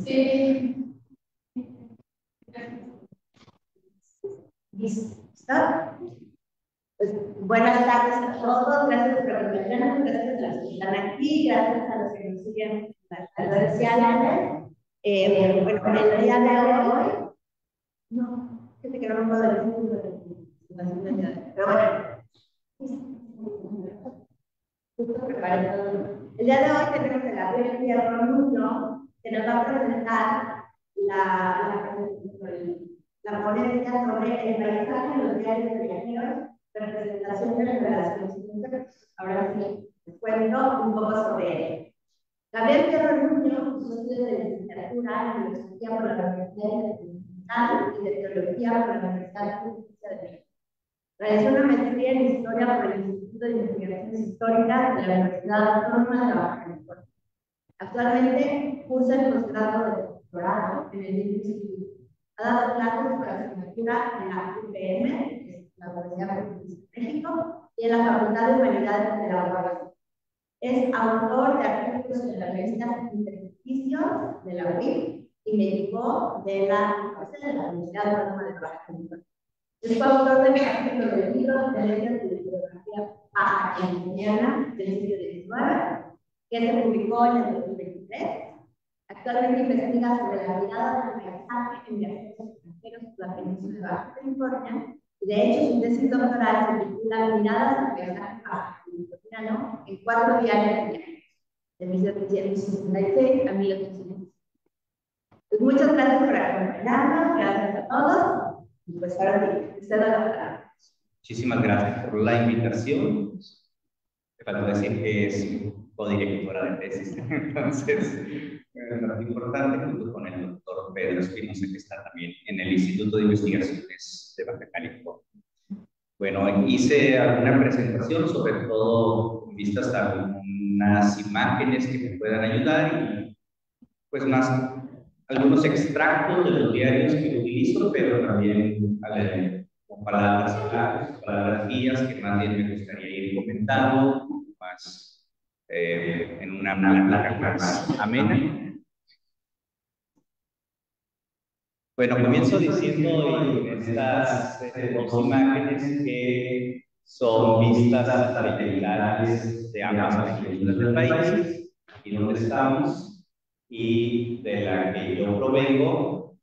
Sí. ¿Listo? Pues, buenas tardes a todos, gracias por acompañarnos, gracias a los que están aquí, gracias a los que nos siguen en las redes sociales. Bueno, el día de hoy, no, fíjate que no me puedo decir, pero bueno, justo preparé todo. El día de hoy tenemos a Gabriel Fierro Nuño, que nos va a presentar la ponencia sobre el paisaje en los diarios de viajeros, representación de las relaciones internas. Ahora sí, les cuento un poco sobre él. Gabriel Fierro Nuño cursó estudios de licenciatura en Filosofía por la Universidad Internacional y de Teología por la Universidad Pontificia de México. Realizó una maestría en Historia por el Instituto de Investigaciones Históricas de la Universidad Autónoma de Baja California. Actualmente cursa el posgrado de doctorado en el mismo instituto. Ha dado clases para asignatura en la UPM, que es la Universidad Pontificia de México, y en la Facultad de Humanidades de la UAS. Es autor de artículos en la revista Intersticios de la UIP y médico de la Universidad Autónoma de Baja California. Es coautor de capítulos del libro de letras de bibliografía baja californiana del siglo XIX, que se publicó en el 2023. Actualmente investiga sobre la mirada del paisaje en viajeros extranjeros por la península de Baja California, y de hecho su tesis doctoral se titula Miradas del paisaje baja californiano en 4 diarios de viajeros, de 1766 a 1860. Pues muchas gracias por acompañarnos, gracias a todos, y pues ahora sí, usted da la palabra. Muchísimas gracias por la invitación. Me faltó decir que es codirectora de tesis, entonces es importante, junto con el doctor Pedro Espinosa, que está también en el Instituto de Investigaciones de Baja California. Bueno, hice alguna presentación, sobre todo con vistas a algunas imágenes que me puedan ayudar y pues más algunos extractos de los diarios que utilizo, pero también con palabras claves, palabras guías que más bien me gustaría ir comentando más en una plática más amena. Bueno, comienzo diciendo en estas dos imágenes que son vistas satelitales de ambas penínsulas del país, aquí donde estamos, y de la que yo provengo,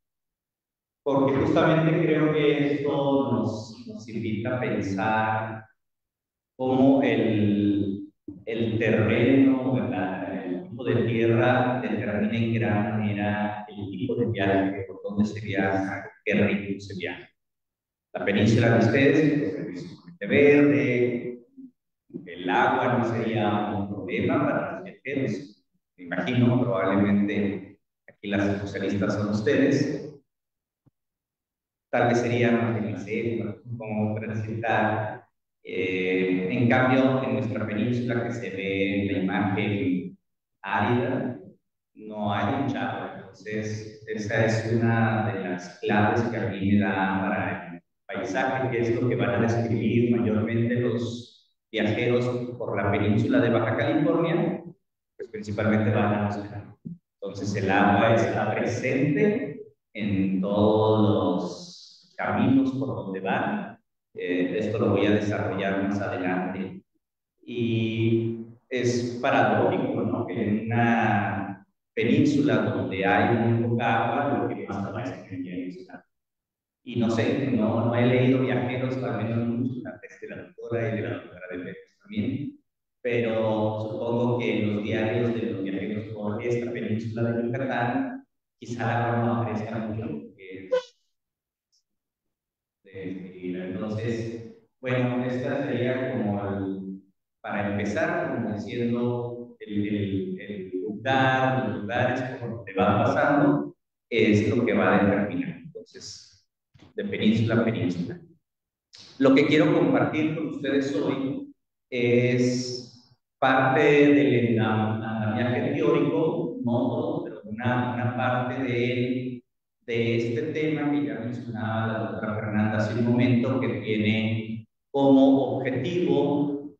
porque justamente creo que esto nos invita a pensar cómo el terreno, el tipo de tierra determina en gran manera el tipo de viaje, por dónde se viaja, qué ritmo se viaja. La península de ustedes es verde, el agua no sería un problema para los viajeros. Me imagino, probablemente aquí las especialistas son ustedes. Tal vez sería más de la selva, como presentar. En cambio, en nuestra península, que se ve en la imagen árida, no hay mucha agua. Entonces, esa es una de las claves que a mí me da para el paisaje, que es lo que van a describir mayormente los viajeros por la península de Baja California, pues principalmente van a buscar. Entonces, el agua está presente en todos los caminos por donde van. Esto lo voy a desarrollar más adelante. Y es paradójico, ¿no? Que en una península donde hay muy poca agua, lo que más aparece en el isla. Y no sé, no he leído viajeros, al menos mucho, antes de la doctora y de la doctora de Pérez también, pero supongo que en los diarios de los viajeros por esta península de Yucatán, quizá la agua no aparezca mucho, porque entonces, bueno, esta sería como para empezar, como diciendo el lugar, los lugares por donde va pasando, es lo que va a determinar. Entonces, de península a península. Lo que quiero compartir con ustedes hoy es parte del andamiaje teórico, no todo, pero una parte de este tema que ya mencionaba la doctora Fernanda hace un momento, que tiene como objetivo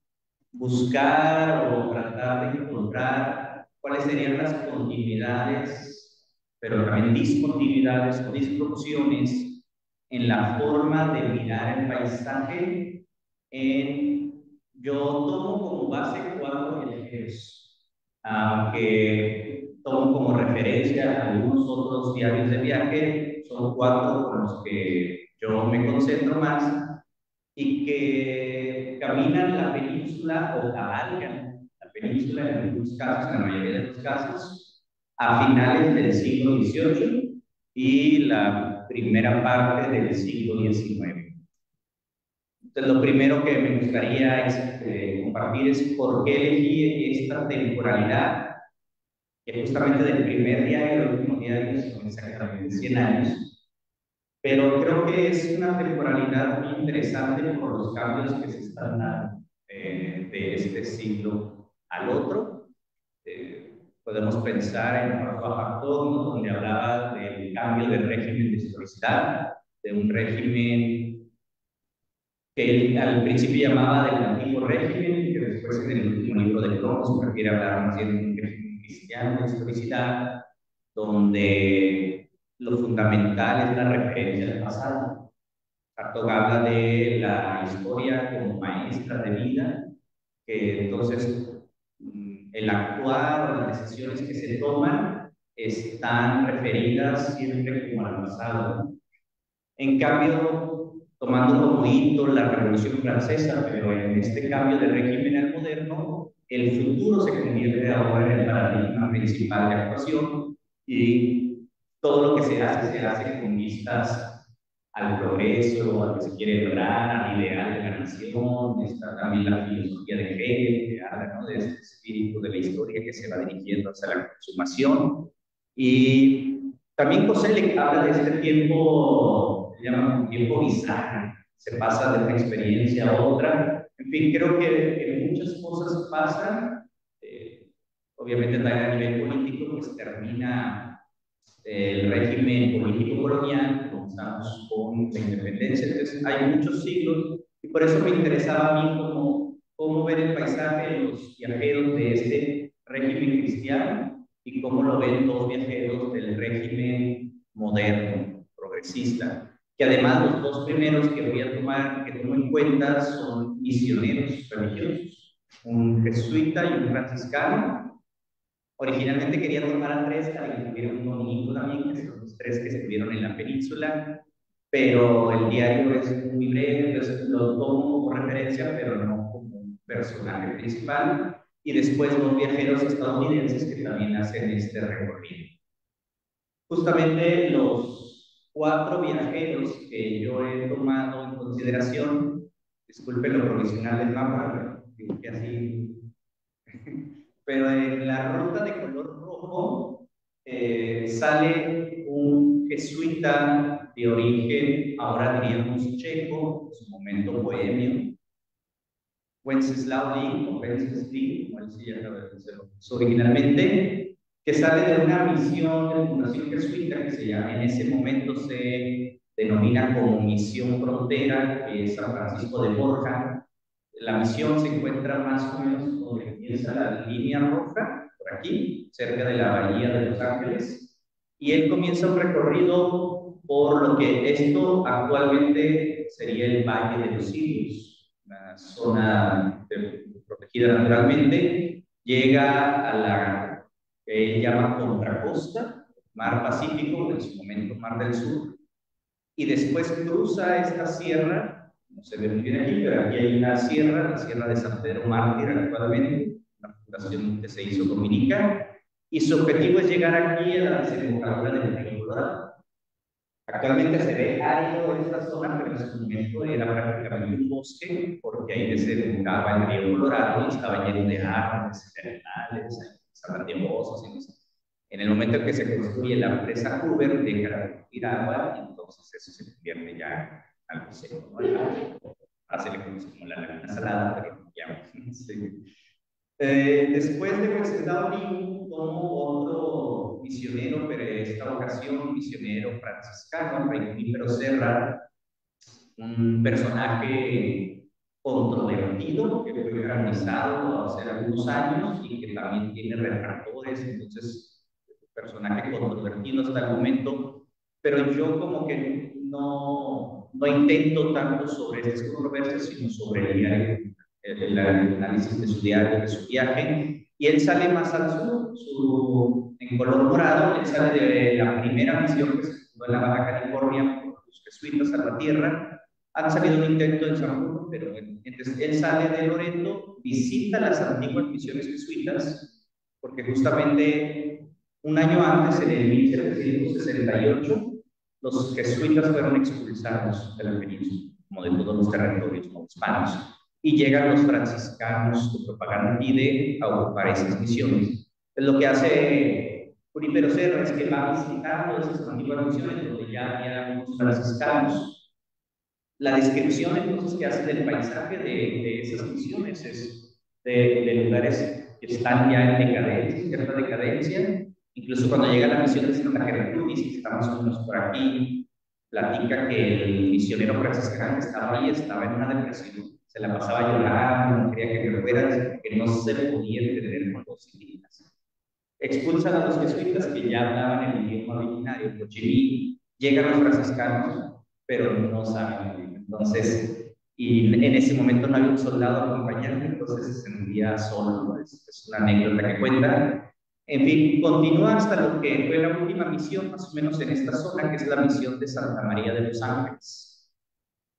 buscar o tratar de encontrar cuáles serían las continuidades, pero también discontinuidades o disproporciones en la forma de mirar el paisaje. Yo tomo como base 4 viajeros, aunque tomo como referencia algunos otros diarios de viaje, son 4 con los que yo me concentro más y que caminan la península o cabalgan la península en algunos casos, en la mayoría de los casos, a finales del siglo XVIII y la primera parte del siglo XIX. Entonces, lo primero que me gustaría compartir es por qué elegí esta temporalidad, que justamente del primer día y el último día son exactamente 100 años, pero creo que es una temporalidad muy interesante por los cambios que se están dando de este siglo al otro. Podemos pensar en Factor, ¿no?, donde hablaba del cambio del régimen de historicidad, de un régimen que él al principio llamaba del antiguo régimen, que después en el último libro de Cromos prefiere hablar más bien de un régimen cristiano de historicidad, donde lo fundamental es la referencia al pasado. Hartog habla de la historia como maestra de vida, que entonces el actuar o las decisiones que se toman están referidas siempre como al pasado. En cambio, tomando como hito la Revolución Francesa, pero en este cambio de régimen al moderno, el futuro se convierte ahora en el paradigma principal de actuación y todo lo que se hace con vistas al progreso, a lo que se quiere lograr, al ideal de la nación. Está también la filosofía de Hegel, que habla, ¿no?, de este espíritu de la historia que se va dirigiendo hacia la consumación. Y también Koselleck habla de este tiempo, se llama un tiempo bisagra, se pasa de una experiencia a otra. En fin, creo que muchas cosas pasan. Obviamente también a nivel político, pues termina el régimen político colonial, comenzamos con la independencia. Entonces hay muchos siglos y por eso me interesaba a mí cómo ver el paisaje de los viajeros de este régimen cristiano y cómo lo ven los viajeros del régimen moderno, progresista, que además los 2 primeros que voy a tomar, que tomo en cuenta, son misioneros religiosos, un jesuita y un franciscano. Originalmente quería tomar a 3 para incluir un dominico también, que son los 3 que estuvieron en la península, pero el diario es muy breve, entonces lo tomo como referencia, pero no como un personaje principal. Y después los viajeros estadounidenses que también hacen este recorrido. Justamente los 4 viajeros que yo he tomado en consideración, disculpen lo provisional del mapa, pero que así pero en la ruta de color rojo sale un jesuita de origen, ahora diríamos checo, en su momento bohemio, Wenceslao Link, o Wenceslao, como él se llama originalmente, que sale de una misión de fundación jesuita que se llama, en ese momento se denomina como Misión Frontera, que es San Francisco de Borja. La misión se encuentra más o menos donde empieza la línea roja, por aquí, cerca de la bahía de Los Ángeles, y él comienza un recorrido por lo que esto actualmente sería el Valle de los Cilios, una zona protegida naturalmente. Llega a la que él llama contracosta, Mar Pacífico, en su momento Mar del Sur, y después cruza esta sierra. No se ve muy bien aquí, pero aquí hay una sierra, la sierra de San Pedro Mártir actualmente, una fundación que se hizo dominica, y su objetivo es llegar aquí a la desembocadura del río Colorado. Actualmente se ve árido esta zona, pero en su momento era prácticamente un bosque, porque ahí desembocaba el río Colorado y estaba lleno de árboles, de animales, estaban de osos. En el momento en que se construye la presa Hoover, deja de producir agua y entonces eso se convierte ya en algo seco, ¿no? Hace le conoce como la laguna salada, pero ya. Sí. Después de Wenceslao Link, tomo otro misionero, pero en esta ocasión misionero franciscano, Fray Junípero Serra, un personaje controvertido, que fue canonizado hace algunos años y que también tiene retractores, entonces, personaje controvertido hasta el momento, pero yo como que no intento tanto sobre estas controversias, sino sobre el diario, el análisis de su diario, de su viaje, y él sale más al sur, en color morado, él sale de la primera misión que se fundó en la Baja California por los jesuitas a la tierra. Han salido un intento en San Juan, pero entonces él sale de Loreto, visita las antiguas misiones jesuitas, porque justamente un año antes, en el 1768, los jesuitas fueron expulsados de la península, como de todos los territorios no hispanos, y llegan los franciscanos, su propaganda pide a ocupar esas misiones. Pues lo que hace Junípero Serra es que va visitando esas antiguas misiones donde ya había unos franciscanos. La descripción entonces que hace del paisaje de esas misiones es de lugares que están ya en decadencia, cierta decadencia. Incluso cuando llega la misión de Santa Gertrudis, que está más o menos por aquí, platica que el misionero franciscano que estaba ahí estaba en una depresión, se la pasaba llorando, no quería que me fuera, que no se podía entender con los indígenas. Expulsan a los jesuitas que ya hablaban el idioma originario, cochiní, llegan los franciscanos, pero no saben. Entonces, y en ese momento no había un soldado acompañante, entonces se sentía solo, ¿no? Es una anécdota que cuenta. En fin, continúa hasta lo que fue la última misión, más o menos en esta zona, que es la misión de Santa María de los Ángeles.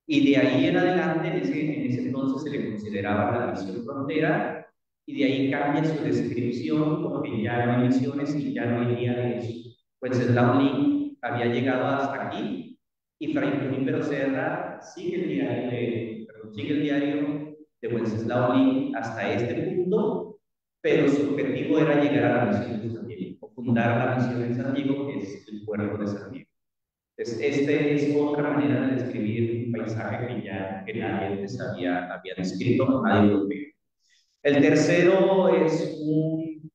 Y de ahí en adelante, en ese entonces se le consideraba la misión frontera, y de ahí cambia su descripción, porque ya no hay misiones y ya no hay diarios. Wenceslao Link había llegado hasta aquí, y Fray Junípero Serra sigue el diario de Wenceslao Link hasta este punto, pero su objetivo era llegar a la misión de San Diego, o fundar la misión en San Diego, que es el puerto de San Diego. Este es otra manera de describir un paisaje que nadie antes había descrito, nadie lo ve. El tercero es un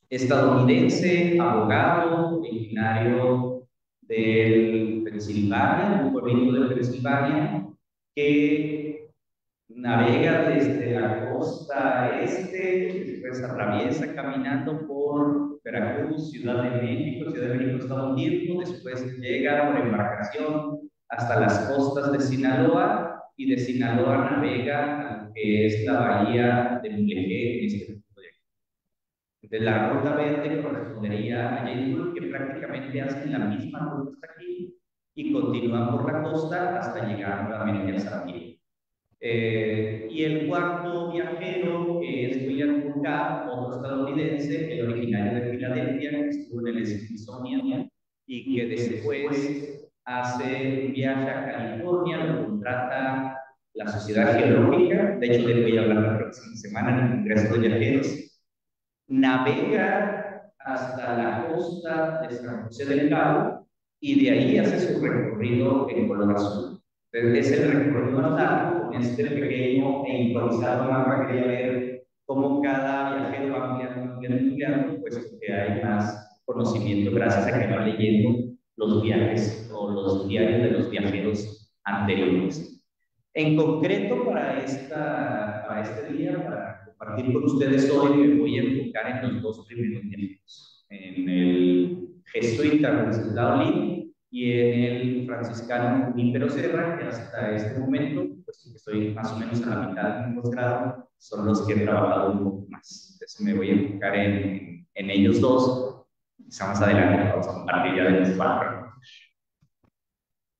estadounidense, abogado, originario del Pensilvania, un pueblito de Pensilvania, que navega desde la costa este, después atraviesa caminando por Veracruz, Ciudad de México. Ciudad de México está un tiempo, después llega por embarcación hasta las costas de Sinaloa, y de Sinaloa navega a lo que es la bahía de Mulegé, en este punto de aquí. De la ruta verde correspondería a Janesville, que prácticamente hacen la misma ruta hasta aquí y continúan por la costa hasta llegar nuevamente a San Diego. Y el cuarto viajero es William Burkhardt, otro estadounidense, el originario de Filadelfia, que estuvo en el Smithsonian y que después hace un viaje a California, lo contrata la Sociedad Geológica, de hecho le voy a hablar la próxima semana en el Congreso de Viajeros, navega hasta la costa de San José del Cabo y de ahí hace su recorrido en color azul. Es el recorrido más largo, con este pequeño e improvisado mapa. Quería ver cómo cada viajero va ampliando, pues que hay más conocimiento gracias a que va leyendo los viajes o los diarios de los viajeros anteriores. En concreto, para este día, para compartir con ustedes hoy, me voy a enfocar en los dos primeros viajeros, en el jesuita Wenceslao Link y en el franciscano Junípero Serra, que hasta este momento, pues estoy más o menos a la mitad de mi posgrado, son los que he trabajado un poco más. Entonces me voy a enfocar en ellos dos. Quizá más adelante vamos a compartir ya de los cuatro.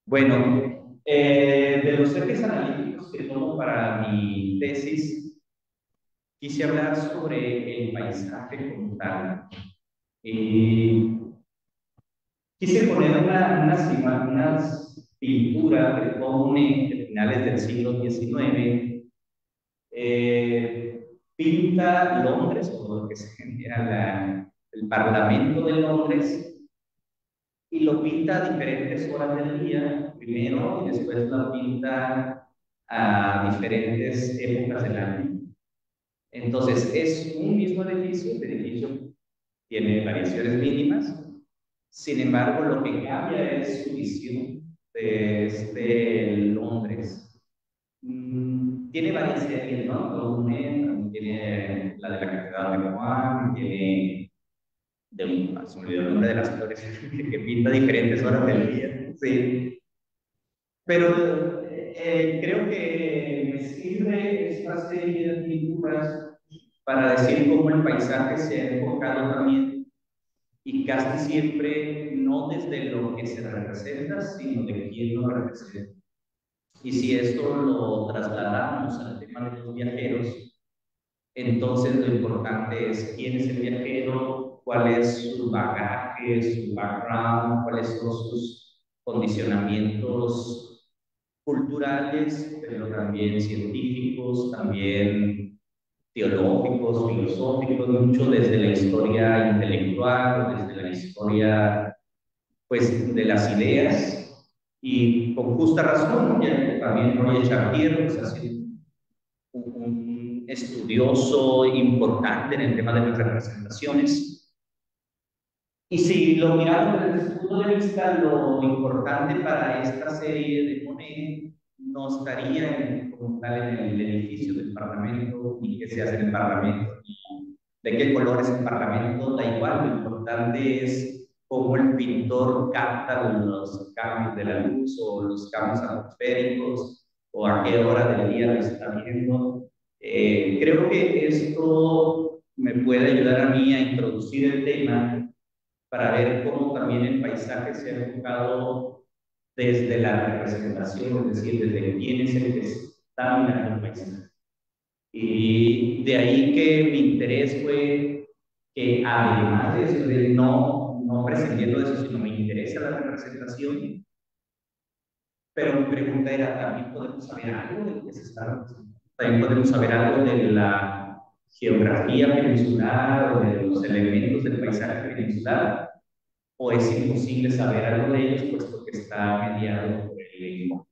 Bueno, de los ejes analíticos que tomo para mi tesis, quise hablar sobre el paisaje como tal. Quise poner unas pinturas de Poune de finales del siglo XIX. Pinta Londres, o lo que sería el Parlamento de Londres, y lo pinta a diferentes horas del día, primero, y después lo pinta a diferentes épocas del año. Entonces, es un mismo edificio, el edificio tiene variaciones mínimas. Sin embargo, lo que cambia es su visión de Londres. tiene varias series, ¿no? También tiene la de la Catedral de Juan, tiene se me olvidó el nombre de las flores que pinta diferentes horas del día. Sí. Pero creo que me sirve esta serie de pinturas para decir cómo el paisaje se ha enfocado también y casi siempre no desde lo que se representa, sino de quién lo representa. Y si esto lo trasladamos al tema de los viajeros, entonces lo importante es quién es el viajero, cuál es su bagaje, su background, cuáles son sus condicionamientos culturales, pero también científicos, también teológicos, filosóficos, mucho desde la historia intelectual, desde la historia, pues, de las ideas, y con justa razón, ya también Roger Chartier, pues, ha sido un estudioso importante en el tema de las representaciones. Y si lo miramos desde su punto de vista, lo importante para esta serie de Monet no estaría como tal en el edificio del Parlamento, ni qué se hace en el Parlamento, ni de qué color es el Parlamento, da igual, lo importante es cómo el pintor capta los cambios de la luz o los cambios atmosféricos o a qué hora del día lo está viendo. Creo que esto me puede ayudar a mí a introducir el tema para ver cómo también el paisaje se ha enfocado desde la representación, es decir, desde quién es el que está mirando el paisaje. Y de ahí que mi interés fue que además de eso, de no prescindiendo de eso, sino me interesa la representación, pero mi pregunta era, ¿también podemos saber algo de lo que se está representando? ¿También podemos saber algo de la geografía peninsular o de los elementos del paisaje peninsular? ¿O es imposible saber algo de ellos puesto que está mediado por el lenguaje?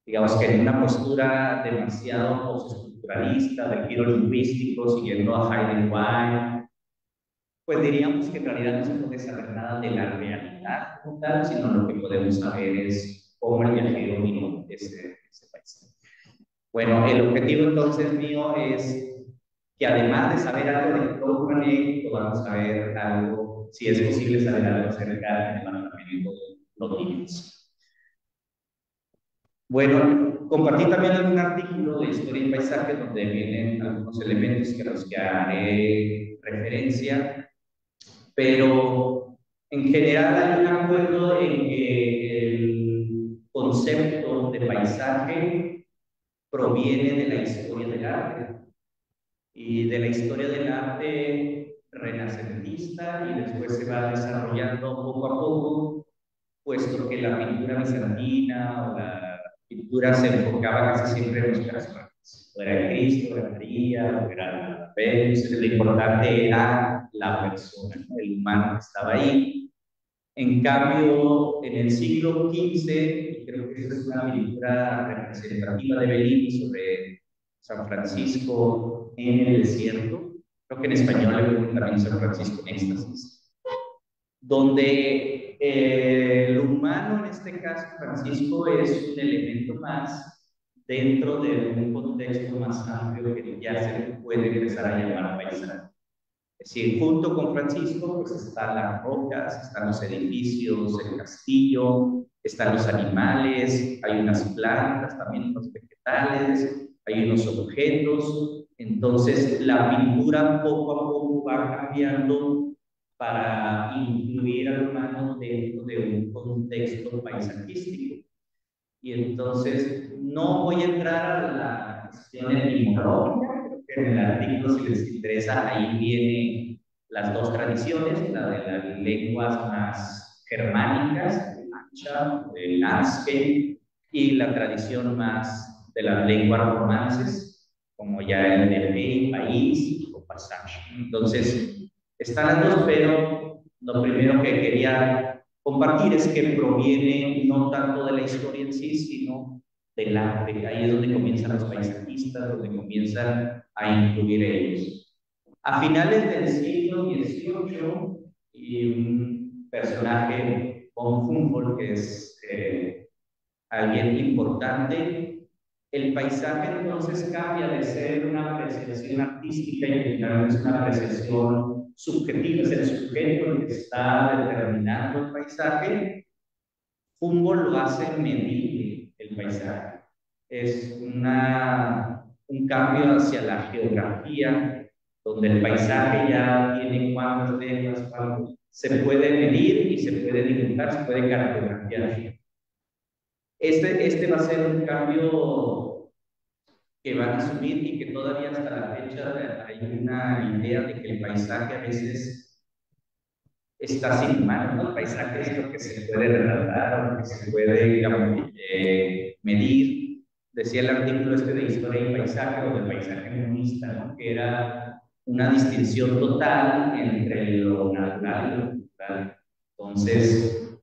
Digamos que en una postura demasiado postestructuralista, del giro lingüístico, siguiendo a Heidenreich, pues diríamos que en realidad no se puede saber nada de la realidad como tal, sino lo que podemos saber es cómo el viajero miró ese país. Bueno, el objetivo entonces mío es que además de saber algo de Claude Monet, podamos saber algo, si es posible saber algo acerca del Parlamento Los Niños. Bueno, compartí también algún artículo de historia y paisaje donde vienen algunos elementos a los que haré referencia, pero en general hay un acuerdo en que el concepto de paisaje proviene de la historia del arte y de la historia del arte renacentista y después se va desarrollando poco a poco, puesto que la pintura bizantina o la pintura se enfocaba casi siempre en los personajes. O era Cristo, era María, o era Venus, lo importante era la persona, ¿no? El humano que estaba ahí. En cambio, en el siglo XV, y creo que esa es una pintura representativa de Bellini sobre San Francisco en el desierto, creo que en español le ponen también San Francisco en éxtasis, donde el humano, en este caso Francisco, es un elemento más dentro de un contexto más amplio que ya se puede empezar a llamar paisaje. Es decir, junto con Francisco, pues están las rocas, están los edificios, el castillo, están los animales, hay unas plantas, también unos vegetales, hay unos objetos. Entonces, la pintura poco a poco va cambiando para incluir al humano dentro de un contexto paisajístico. Y entonces, no voy a entrar a la cuestión etimológica, creo que en el artículo, si les interesa, ahí vienen las dos tradiciones, la de las lenguas más germánicas, el mancha, el landscape, y la tradición más de las lenguas romances, como ya el de rey, país o pasaje. Entonces, están las dos, pero lo primero que quería compartir es que proviene no tanto de la historia en sí, sino del arte. Ahí es donde comienzan los paisajistas, donde comienzan a incluir ellos. A finales del siglo XVIII, y un personaje, von Humboldt, que es alguien importante, El paisaje entonces cambia de ser una apreciación artística y finalmente es una apreciación subjetiva, es el sujeto el que está determinando el paisaje. Humboldt lo hace medible el paisaje. Es un cambio hacia la geografía, donde el paisaje ya tiene cuántas letras, se puede medir y se puede dibujar, se puede cartografiar. Este va a ser un cambio que van a asumir y que todavía hasta la fecha hay una idea de que el paisaje a veces está sin humano, ¿no? El paisaje es lo que se puede retratar, lo que se puede, digamos, medir. Decía el artículo este de Historia y Paisaje o de Paisaje Humanista, ¿no? Que era una distinción total entre lo natural y lo cultural. Entonces,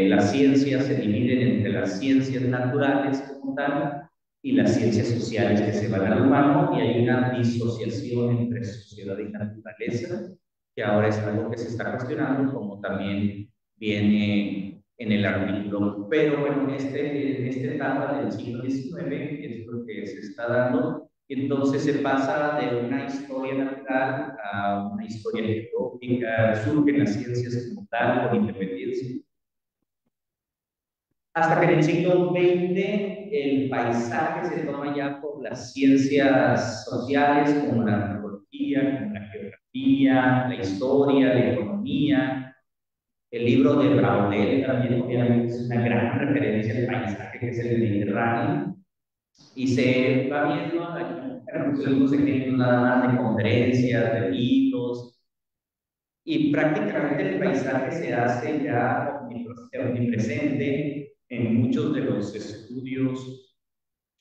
las ciencias se dividen entre las ciencias naturales como tal y las ciencias sociales que se van al humano, y hay una disociación entre sociedad y naturaleza, que ahora es algo que se está cuestionando, como también viene en el artículo. Pero bueno, en esta etapa del siglo XIX es lo que se está dando, y entonces se pasa de una historia natural a una historia geológica, surgen las ciencias como tal, por independencia. Hasta que en el siglo XX el paisaje se toma ya por las ciencias sociales, como la antropología, como la geografía, la historia, la economía. El libro de Braudel también obviamente es una gran referencia al paisaje, que es el Mediterráneo, y se va viendo, algunos ejemplos nada más de conferencias, de libros, y prácticamente el paisaje se hace ya omnipresente en muchos de los estudios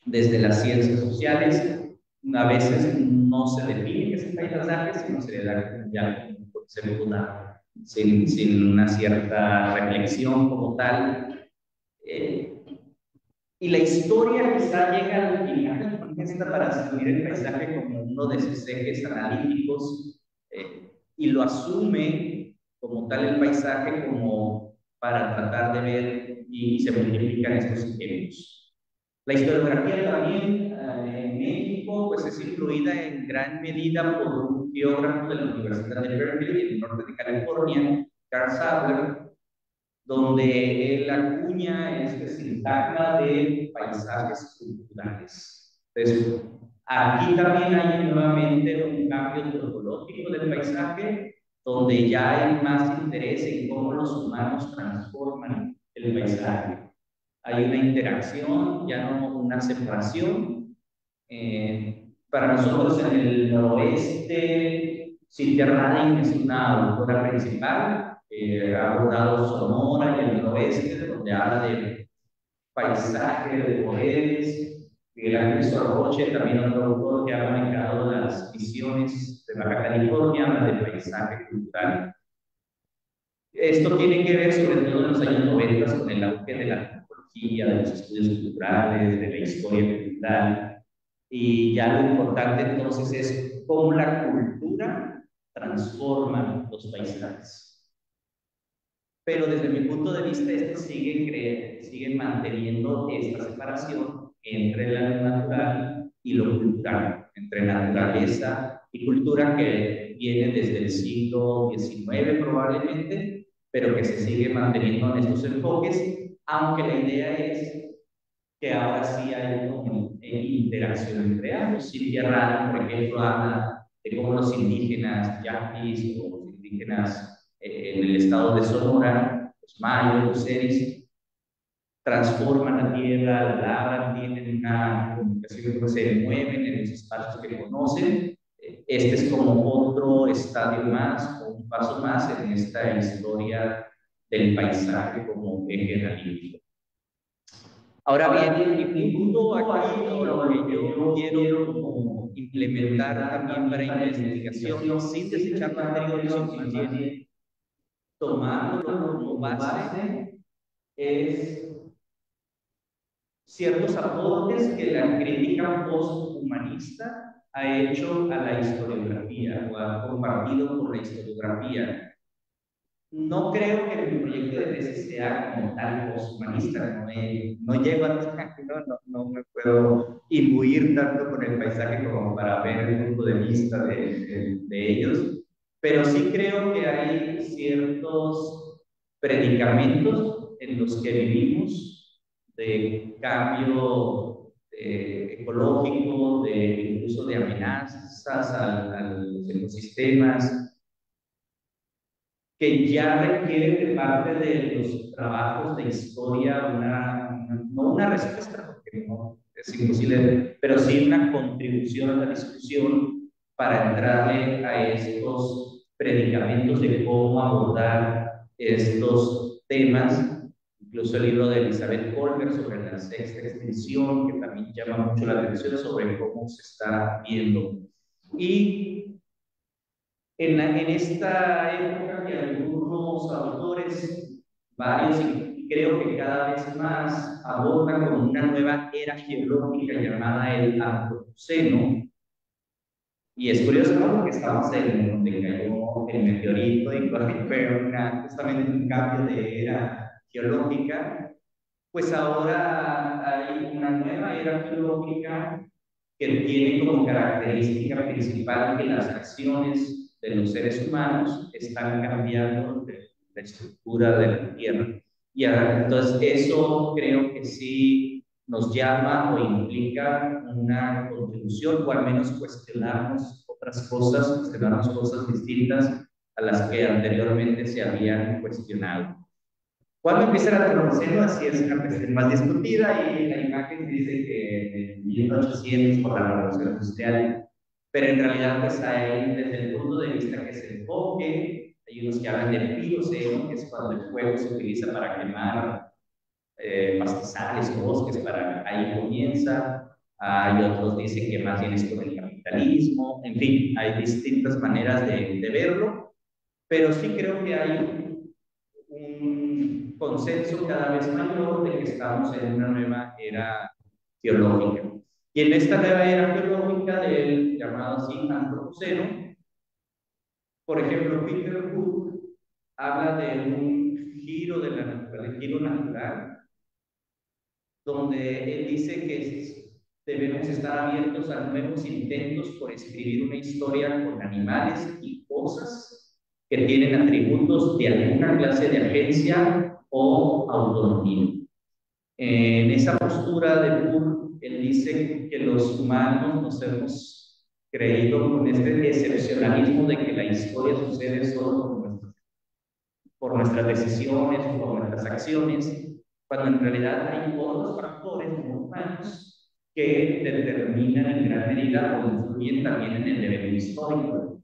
desde las ciencias sociales. A veces no se define qué es el paisaje, sino se le da ya un concepto sin una cierta reflexión como tal. Y la historia quizá llega al final con esta para asumir el paisaje como uno de sus ejes analíticos, y lo asume como tal el paisaje como para tratar de ver, y se multiplican estos ejemplos. La historiografía también en México pues es influida en gran medida por un geógrafo de la Universidad de Berkeley, en el norte de California, Carl Sauer, donde él acuña este sintagma de paisajes culturales. Entonces, aquí también hay nuevamente un cambio metodológico del paisaje, donde ya hay más interés en cómo los humanos transforman el paisaje. Hay una interacción, ya no una separación. Para nosotros en el noroeste, Cynthia Radin es una autora principal, ha abordado Sonora y el noroeste, donde habla de paisaje, de poderes. Miguel Ángel Sorroche, también otro autor que ha manejado las visiones de Baja California, habla de paisaje cultural. Esto tiene que ver sobre todo en los años 90 con el auge de la antropología, de los estudios culturales, de la historia cultural. Y ya lo importante entonces es cómo la cultura transforma los paisajes. Pero desde mi punto de vista, sigue manteniendo esta separación entre lo natural y lo cultural, entre naturaleza y cultura, que viene desde el siglo XIX probablemente, pero que se sigue manteniendo en estos enfoques, aunque la idea es que ahora sí hay una interacción entre ambos. Cynthia Radin, por ejemplo, habla de cómo los indígenas yaquis o los indígenas en el estado de Sonora, los mayos, los seris, transforman la tierra, la labran, tienen una comunicación que se mueven en los espacios que conocen. Este es como otro estadio más o un paso más en esta historia del paisaje como eje analítico. Ahora bien, mi punto aquí, o lo que yo quiero como implementar también para investigación, sin desechar lo anterior, sino más bien tomándolo como base, es ciertos aportes que la crítica posthumanista ha hecho a la historiografía o ha compartido con la historiografía. no creo que mi proyecto de tesis sea como tal posthumanista, no llego a no me puedo imbuir tanto con el paisaje como para ver el punto de vista de ellos, pero sí creo que hay ciertos predicamentos en los que vivimos de cambio ecológico, de incluso de amenazas a los ecosistemas, que ya requiere de parte de los trabajos de historia no una respuesta, porque no es imposible, pero sí una contribución a la discusión para entrarle a estos predicamentos de cómo abordar estos temas. Incluso el libro de Elizabeth Kolber sobre la sexta extinción, que también llama mucho la atención sobre cómo se está viendo. Y en esta época que algunos autores, varios y creo que cada vez más, abordan con una nueva era geológica llamada el Antropoceno. Y es curioso, ¿no? Porque estamos en donde cayó el meteorito y fue justamente un cambio de era geológica. Pues ahora hay una nueva era geológica que tiene como característica principal que las acciones de los seres humanos están cambiando la estructura de la Tierra. Y entonces eso creo que sí nos llama o implica una contribución o al menos cuestionarnos otras cosas, cuestionarnos cosas distintas a las que anteriormente se habían cuestionado. ¿Cuándo empieza el antropoceno? Así es una cuestión más discutida y la imagen dice que en 1800 por la revolución industrial, pero en realidad pues hay desde el punto de vista que se enfoque, hay unos que hablan del piroceno, que es cuando el fuego se utiliza para quemar pastizales o bosques, para ahí comienza. Hay otros dicen que más bien es con el capitalismo, en fin, hay distintas maneras de verlo, pero sí creo que hay un consenso cada vez mayor de que estamos en una nueva era geológica. Y en esta nueva era geológica del llamado así antropoceno, por ejemplo, Peter Hook habla de un giro de la naturaleza, giro natural, donde él dice que debemos estar abiertos a nuevos intentos por escribir una historia con animales y cosas que tienen atributos de alguna clase de agencia o autonomía. En esa postura de Burke, él dice que los humanos nos hemos creído con este excepcionalismo de que la historia sucede solo por nuestras decisiones, por nuestras acciones, cuando en realidad hay otros factores no humanos que determinan en gran medida o influyen también en el evento histórico.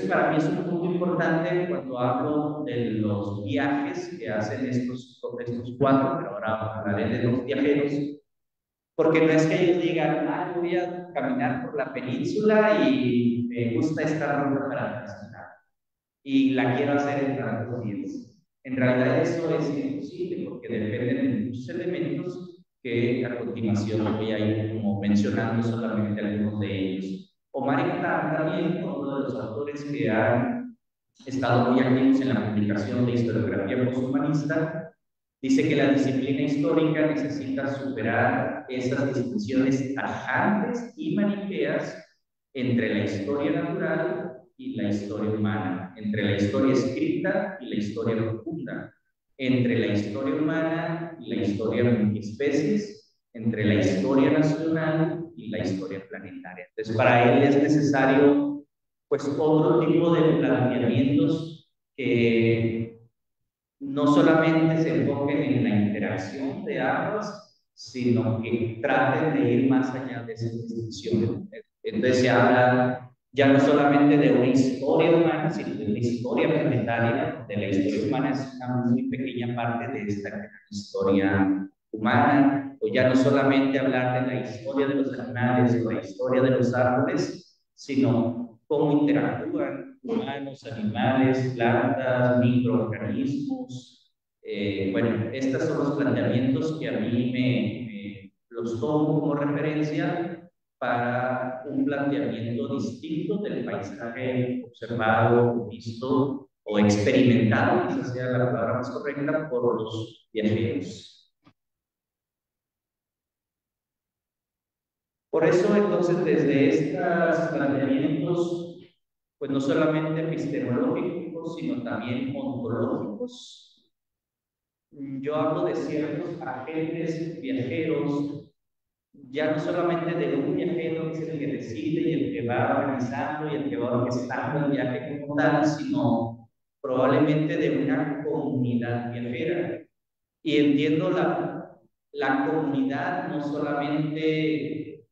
Para mí es un punto importante cuando hablo de los viajes que hacen estos cuatro, pero ahora hablaré de los viajeros, porque no es que ellos digan, voy a caminar por la península y me gusta esta ruta para la ciudad y la quiero hacer en tantos días. En realidad eso es imposible porque dependen de muchos elementos que a continuación voy a ir como mencionando solamente algunos de ellos. Omar Iqbal también, uno de los autores que han estado muy activos en la publicación de historiografía posthumanista, dice que la disciplina histórica necesita superar esas distinciones tajantes y maniqueas entre la historia natural y la historia humana, entre la historia escrita y la historia profunda, entre la historia humana y la historia multiespecies, entre la historia nacional y la historia planetaria. Entonces, para él es necesario, pues, otro tipo de planteamientos que no solamente se enfoquen en la interacción de ambas, sino que traten de ir más allá de esas distinciones. Entonces se habla ya no solamente de una historia humana, sino de una historia planetaria, de la historia humana es una muy pequeña parte de esta historia humana, o ya no solamente hablar de la historia de los animales o la historia de los árboles, sino cómo interactúan humanos, animales, plantas, microorganismos. Bueno, estos son los planteamientos que a mí los tomo como referencia para un planteamiento distinto del paisaje observado, visto o experimentado, quizás sea la palabra más correcta, por los viajeros. Por eso, entonces, desde estos planteamientos, pues no solamente epistemológicos, sino también ontológicos, yo hablo de ciertos agentes viajeros, ya no solamente de un viajero que es el que decide y el que va organizando y el que va orquestando el viaje como tal, sino probablemente de una comunidad viajera. Y entiendo la comunidad no solamente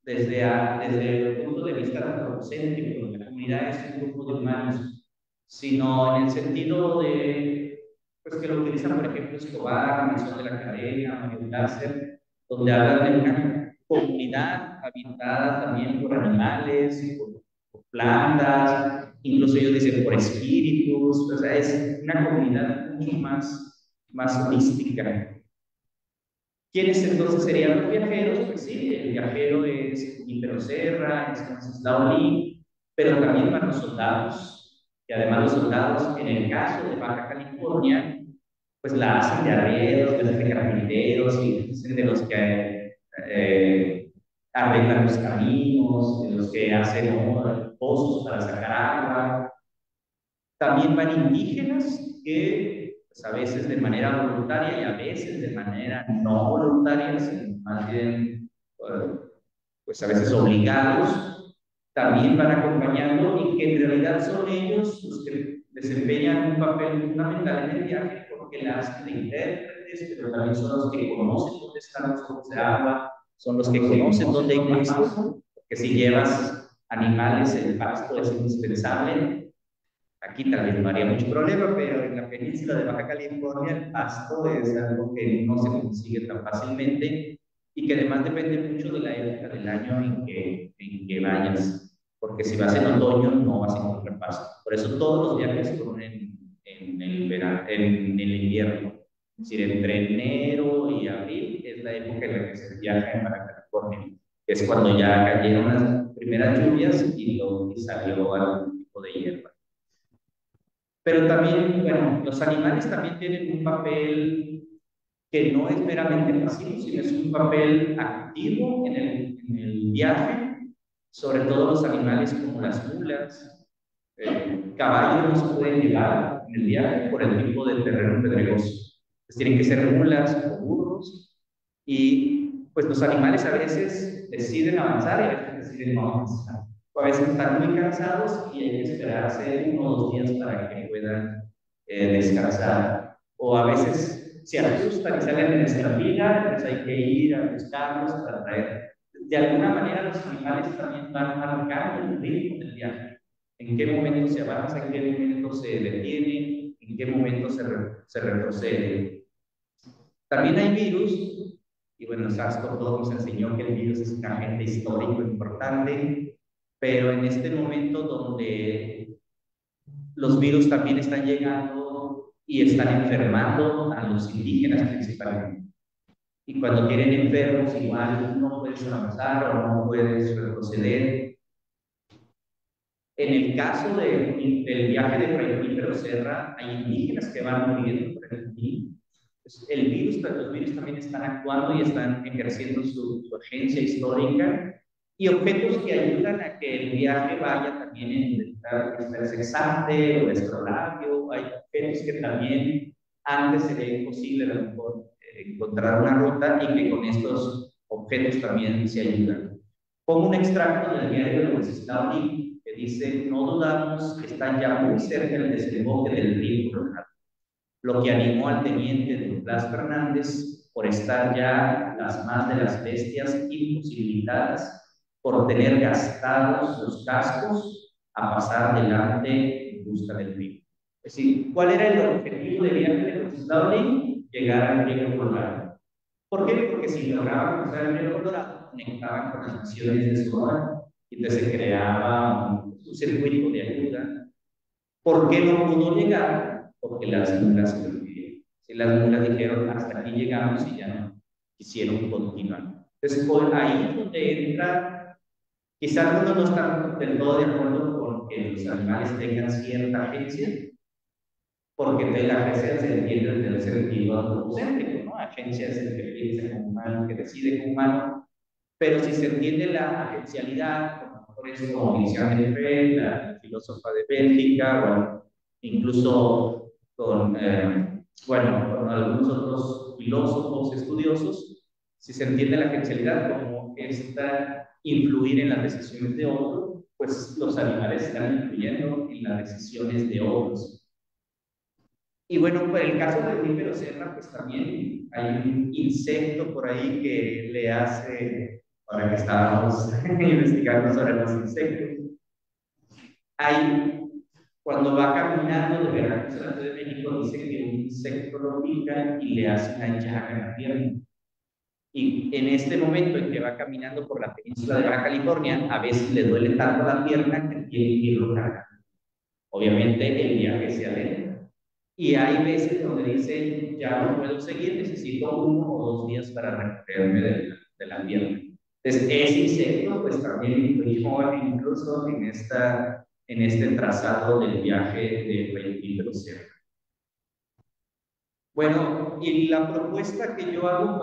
desde el punto de vista antropocéntrico, la comunidad es un grupo de humanos, sino en el sentido de, pues que lo utilizan, por ejemplo, Escobar, Mención de la Cadena, Mario Láser, donde hablan de una comunidad habitada también por animales, por plantas, incluso ellos dicen por espíritus, o sea, es una comunidad mucho más holística. ¿Quiénes entonces serían los viajeros? Pues sí, el viajero es Ímero Serra, es Wenceslao Lee, pero también van los soldados. Y además los soldados, en el caso de Baja California, pues la hacen de arrieros, de carpinteros, y de los que arreglan los caminos, de los que hacen pozos para sacar agua. También van indígenas que pues, a veces de manera voluntaria y a veces de manera no voluntaria, sino más bien pues a veces obligados, también van acompañando y que en realidad son ellos los que desempeñan un papel fundamental en el viaje porque la hacen de intérpretes, pero también son los que conocen dónde están los ojos de agua, son los que conocen dónde hay pasto, porque si llevas animales, el pasto es indispensable. Aquí también no haría mucho problema, pero en la península de Baja California el pasto es algo que no se consigue tan fácilmente y que además depende mucho de la época del año en que vayas, porque si vas en otoño no vas a encontrar pasto. Por eso todos los viajes son en el verano, en el invierno. Es decir, entre enero y abril es la época en la que se viaja en Baja California, que es cuando ya cayeron las primeras lluvias y salió algún tipo de hierba. Pero también, bueno, los animales también tienen un papel que no es meramente pasivo, sino es un papel activo en el viaje, sobre todo los animales como las mulas. Caballos no se pueden llevar en el viaje por el tipo de terreno pedregoso. Pues tienen que ser mulas o burros y pues los animales a veces deciden avanzar y a veces deciden no avanzar. O a veces están muy cansados y hay que esperarse 1 o 2 días para que puedan descansar. O a veces se asustan y salen en estampida, entonces hay que ir a buscarlos para traer. De alguna manera los animales también van marcando el ritmo del viaje. En qué momento se avanza, en qué momento se detiene, en qué momento se retrocede. También hay virus, y bueno, SARS-CoV-2 nos enseñó que el virus es un agente histórico importante, pero en este momento donde los virus también están llegando y están enfermando a los indígenas principalmente. Y cuando tienen enfermos, igual no puedes avanzar o no puedes retroceder. En el caso del viaje de Fray Junípero Serra, hay indígenas que van muriendo por el camino. El virus, pero los virus también están actuando y están ejerciendo su agencia histórica y objetos que ayudan a que el viaje vaya también en el sexante o el astrolabio. Hay objetos que también antes sería imposible a lo mejor encontrar una ruta y que con estos objetos también se ayudan. Pongo un extracto del diario de Wenceslao Lee que dice: no dudamos que están ya muy cerca del desemboque del río Colorado, lo que animó al teniente de Blas Fernández por estar ya las más de las bestias imposibilitadas por tener gastados los cascos a pasar delante en busca del río. Es decir, ¿cuál era el objetivo del viaje de Wenceslao Lee? Llegar al río Colorado. ¿Por qué? Porque si lograban cruzar el río Colorado, conectaban con las naciones de Sonora y entonces se creaba un circuito de ayuda. ¿Por qué no pudo llegar? Porque las mulas se lo pidieron. Si las mulas dijeron hasta aquí llegamos y ya no quisieron continuar. Entonces, por ahí es donde entra, quizás algunos no están del todo de acuerdo con que los animales tengan cierta agencia, porque de la agencia se entiende desde el sentido antropocéntrico, ¿no? Agencia es el que piensa como humano, que decide como humano, pero si se entiende la agencialidad, por eso como Michel Delphi, la filósofa de Bélgica, bueno, incluso con algunos otros filósofos estudiosos, si se entiende la agencialidad como esta influir en las decisiones de otros, pues los animales están influyendo en las decisiones de otros. Y bueno, por el caso del nífero serra, pues también hay un insecto por ahí que le hace, ahora que estábamos investigando sobre los insectos, hay, cuando va caminando de Veracruz a la Ciudad de México, dice que un insecto lo pica y le hace una llaga en la pierna. Y en este momento en que va caminando por la península de Baja California, a veces le duele tanto la pierna que tiene que irlo cargando. Obviamente el viaje se aleja. Y hay veces donde dicen, ya no puedo seguir, necesito 1 o 2 días para recuperarme de la pierna. Entonces, ese insecto pues también influyó incluso en este trazado del viaje de Rey Serra. Bueno, y la propuesta que yo hago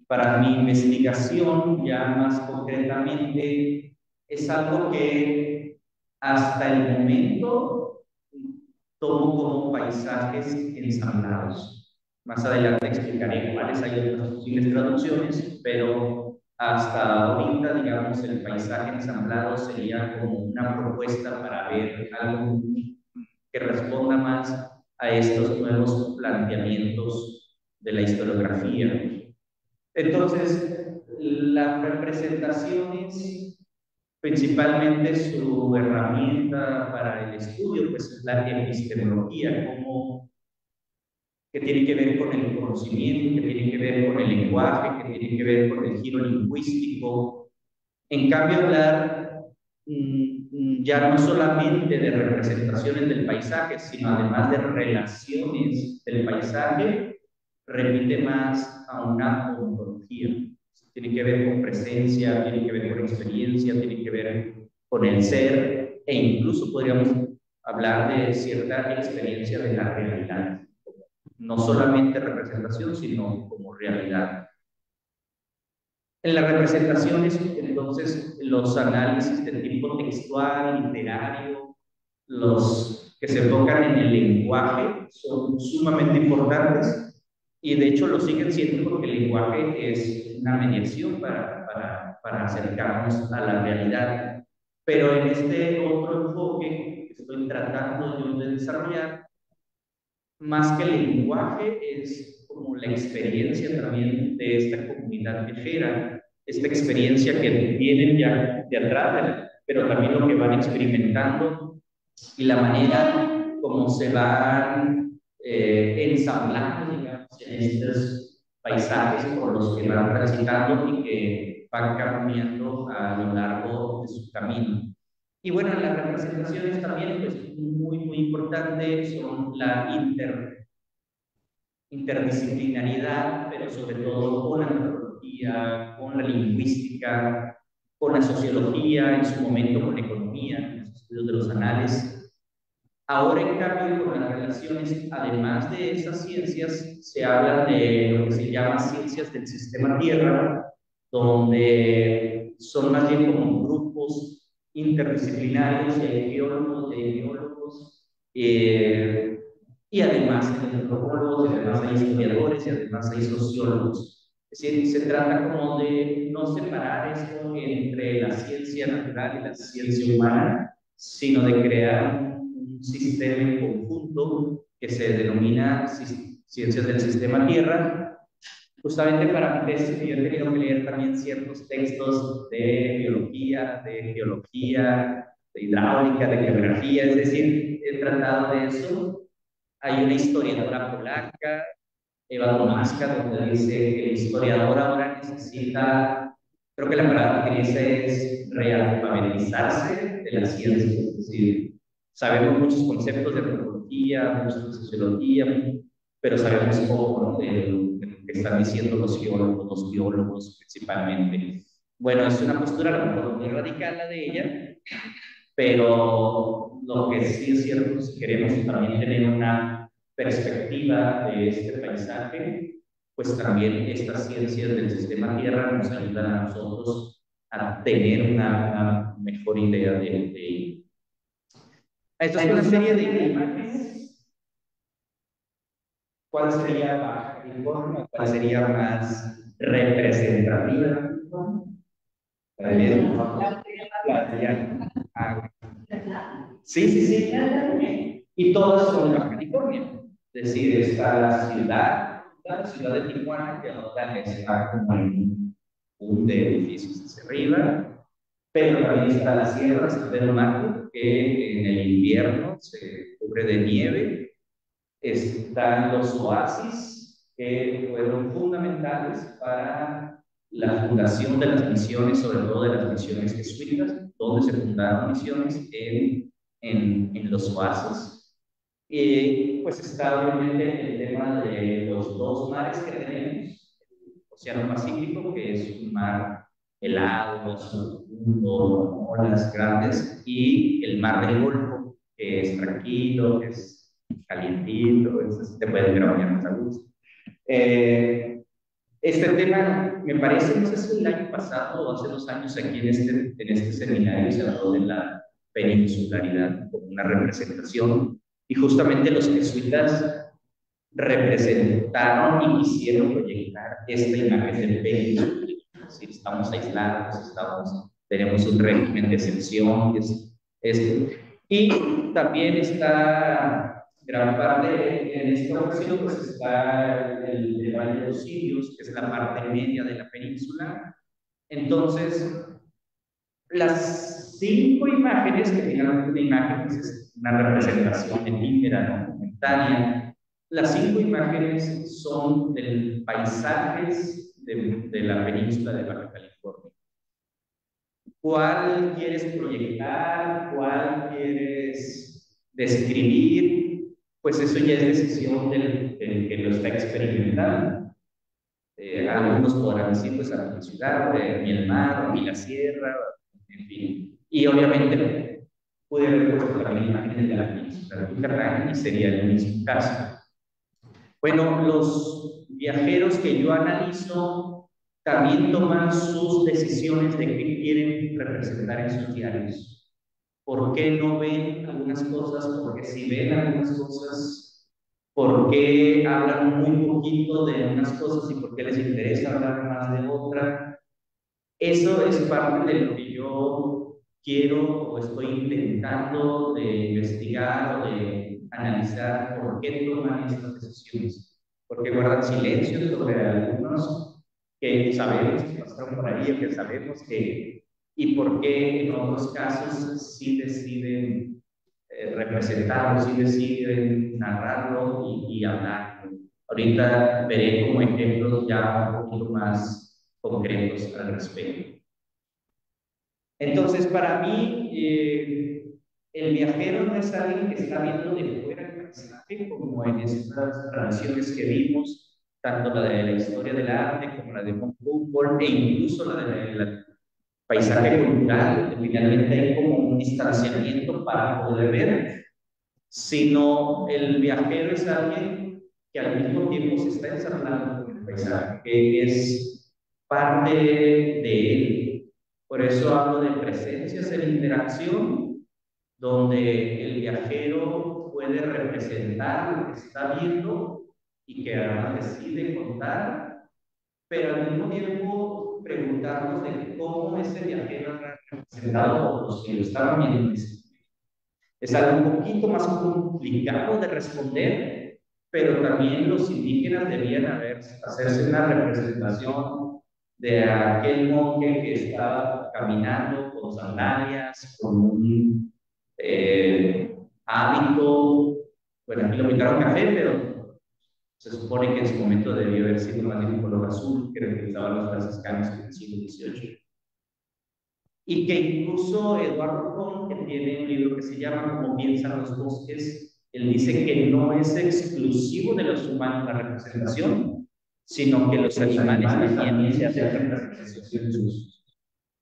para mi investigación, ya más concretamente, es algo que hasta el momento tomo como paisajes ensamblados. Más adelante explicaré cuáles hay otras posibles traducciones, pero hasta ahorita, digamos, el paisaje ensamblado sería como una propuesta para ver algo que responda más a estos nuevos planteamientos de la historiografía. Entonces, las representaciones, principalmente su herramienta para el estudio, pues es la epistemología, que tiene que ver con el conocimiento, que tiene que ver con el lenguaje, que tiene que ver con el giro lingüístico. En cambio, hablar ya no solamente de representaciones del paisaje, sino además de relaciones del paisaje, remite más a una ontología. Tiene que ver con presencia, tiene que ver con experiencia, tiene que ver con el ser, e incluso podríamos hablar de cierta experiencia de la realidad. No solamente representación, sino como realidad. En las representaciones, entonces, los análisis de tipo textual, literario, los que se enfocan en el lenguaje son sumamente importantes y de hecho lo siguen siendo porque el lenguaje es una mediación para acercarnos a la realidad. Pero en este otro enfoque que estoy tratando yo de desarrollar, más que el lenguaje, es como la experiencia también de esta comunidad viajera, esta experiencia que vienen ya de atrás, pero también lo que van experimentando y la manera como se van ensamblando, digamos, en estos paisajes por los que van transitando y que van cambiando a lo largo de su camino. Y bueno, las representaciones también, pues muy importante, son la interdisciplinariedad, pero sobre todo con la antropología, con la lingüística, con la sociología, en su momento con la economía, en los estudios de los anales. Ahora, en cambio, con las relaciones, además de esas ciencias, se habla de lo que se llama ciencias del sistema Tierra, donde son más bien como grupos interdisciplinarios, de geólogos, de biólogos, y además hay antropólogos, y además hay historiadores, y además hay sociólogos. Es decir, se trata como de no separar esto entre la ciencia natural y la ciencia humana, sino de crear un sistema en conjunto que se denomina ciencias del sistema Tierra. Justamente para mi tesis yo he tenido que leer también ciertos textos de biología, de geología, de hidráulica, de geografía, es decir, he tratado de eso. Hay una historiadora polaca, Eva Tomaska, donde dice que el historiador ahora necesita, creo que la palabra que dice es realfabetizarse de la ciencia, es decir, sabemos muchos conceptos de antropología, muchos de sociología, pero sabemos poco de lo que están diciendo los biólogos principalmente. Bueno, es una postura a lo mejor muy radical la de ella, pero lo que sí es cierto, si queremos también tener una perspectiva de este paisaje, pues también estas ciencias del sistema Tierra nos ayudan a nosotros a tener una mejor idea de ello. Esta es una serie de imágenes. ¿Cuál sería Baja California? ¿Cuál sería más representativa? Sí, sí, sí. Y todas son Baja California. Es decir, está la ciudad de Tijuana, que ahora está como en un de edificios hacia arriba, pero también está la Sierra San Pedro Marco, que en el invierno se cubre de nieve. Están los oasis, que fueron fundamentales para la fundación de las misiones, sobre todo de las misiones jesuitas, donde se fundaron misiones en los oasis. Y pues está obviamente el tema de los dos mares que tenemos, el Océano Pacífico, que es un mar helado, profundo, olas grandes, y el mar del Golfo, que es tranquilo, que es calientito, entonces te puedes grabar más a gusto. Este tema, me parece, no sé si el año pasado o hace 2 años aquí en este seminario se habló de la peninsularidad como una representación, y justamente los jesuitas representaron y quisieron proyectar esta imagen del península. Si estamos aislados, tenemos un régimen de excepción, y también está gran parte, en esta ocasión, pues está el Valle de los Cilios, que es la parte media de la península. Entonces, las 5 imágenes, que finalmente una imagen pues, es una representación efímera, no momentánea, las 5 imágenes son del paisajes de la península de Baja California. ¿Cuál quieres proyectar? ¿Cuál quieres describir? Pues eso ya es decisión del que lo está experimentando. Algunos podrán decir, pues a mi ciudad, mi el mar, mi la sierra, en fin. Y obviamente pude haber puesto también imágenes de la península de Yucatán y sería el mismo caso. Bueno, los viajeros que yo analizo también toman sus decisiones de qué quieren representar en sus diarios. ¿Por qué no ven algunas cosas? Porque si ven algunas cosas, ¿por qué hablan muy poquito de unas cosas y por qué les interesa hablar más de otra? Eso es parte de lo que yo quiero o estoy intentando de investigar o de analizar por qué toman estas decisiones. Porque guardan silencio sobre algunos que sabemos que pasaron por ahí o que sabemos que, y por qué en otros casos sí deciden representarlo, sí deciden narrarlo y hablarlo. Ahorita veré como ejemplos ya un poquito más concretos al respecto. Entonces, para mí, el viajero no es alguien que está viendo de fuera el paisaje, como en estas tradiciones que vimos, tanto la de la historia del arte como la de von Humboldt, e incluso la del paisaje cultural, donde finalmente hay como un distanciamiento para poder ver, sino el viajero es alguien que al mismo tiempo se está encerrando con el paisaje, que es parte de él. Por eso hablo de presencias en interacción, donde el viajero puede representar lo que está viendo y que además decide contar, pero al mismo tiempo preguntarnos de cómo ese viajero ha representado por los que lo están viendo. Es algo un poquito más complicado de responder, pero también los indígenas debían hacerse una representación de aquel monje que estaba caminando con sandalias, con un hábito. Bueno, aquí lo pintaron café, pero se supone que en su momento debió haber sido más de un color azul, que utilizaban los franciscanos en el siglo XVIII. Y que incluso Eduardo Font, que tiene un libro que se llama Cómo piensan los bosques, él dice que no es exclusivo de los humanos la representación, sino que los animales también se hacen representaciones.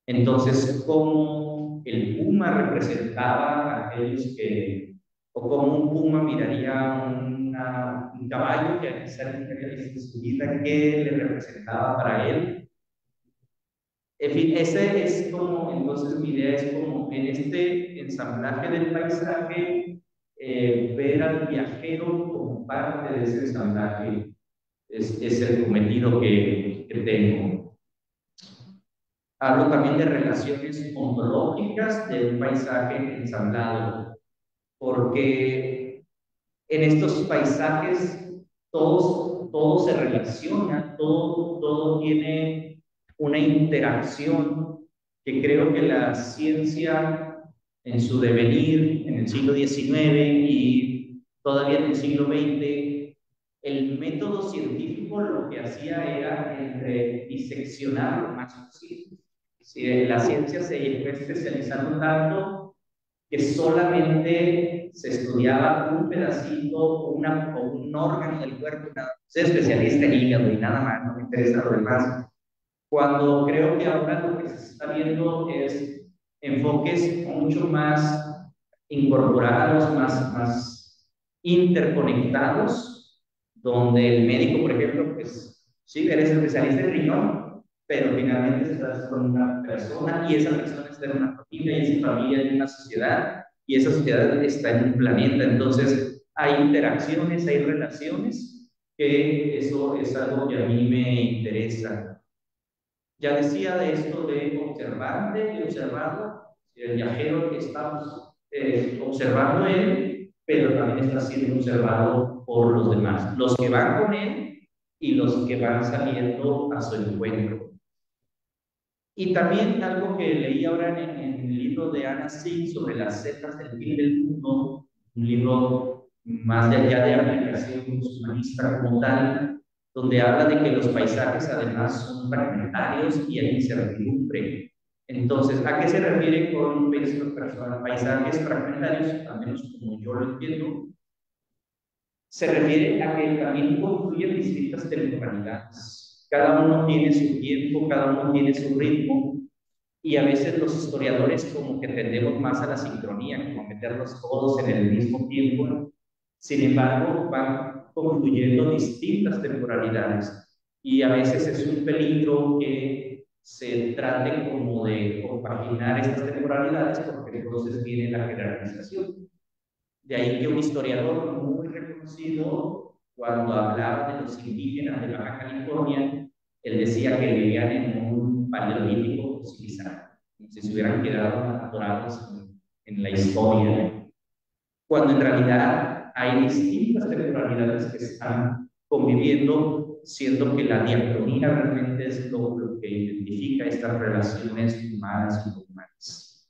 Entonces, ¿cómo el puma representaba a aquellos que, o como un puma miraría un caballo que quizá nunca había visto en su vida, que le representaba para él. En fin, ese es como, entonces mi idea es como en este ensamblaje del paisaje, ver al viajero como parte de ese ensamblaje es el cometido que tengo. Hablo también de relaciones ontológicas de un paisaje ensamblado, porque en estos paisajes todo se relaciona, todo tiene una interacción que creo que la ciencia en su devenir en el siglo XIX y todavía en el siglo XX, el método científico lo que hacía era diseccionar lo más posible. Si la ciencia se fue especializando tanto que solamente se estudiaba un pedacito o un órgano del cuerpo, soy especialista en hígado y nada más, no me interesa lo demás. Cuando creo que ahora lo que se está viendo es enfoques mucho más incorporados, más interconectados, donde el médico, por ejemplo, pues sí, eres especialista en riñón, pero finalmente estás con una persona y esa persona está en una familia y esa familia en una sociedad y esa sociedad está en un planeta. Entonces, hay interacciones, hay relaciones, que eso es algo que a mí me interesa. Ya decía de esto de observante y observado, el viajero que estamos observando él, pero también está siendo observado por los demás, los que van con él y los que van saliendo a su encuentro. Y también algo que leí ahora en el libro de Anna Singh sobre las setas del fin del mundo, un libro más allá de aplicación humanista como tal, donde habla de que los paisajes además son fragmentarios y hay incertidumbre. Entonces, ¿a qué se refiere con paisajes fragmentarios? Al menos como yo lo entiendo, se refiere a que también confluyen distintas temporalidades. Cada uno tiene su tiempo, cada uno tiene su ritmo, y a veces los historiadores como que tendemos más a la sincronía, como meterlos todos en el mismo tiempo. Sin embargo, van confluyendo distintas temporalidades y a veces es un peligro que se trate como de compaginar estas temporalidades porque entonces viene la jerarquización. De ahí que un historiador muy reconocido, cuando hablaba de los indígenas de Baja California, él decía que vivían en un paleolítico fosilizado, como si se hubieran quedado atorados en la historia, cuando en realidad hay distintas temporalidades que están conviviendo, siendo que la diacronía realmente es lo que identifica estas relaciones humanas y no humanas.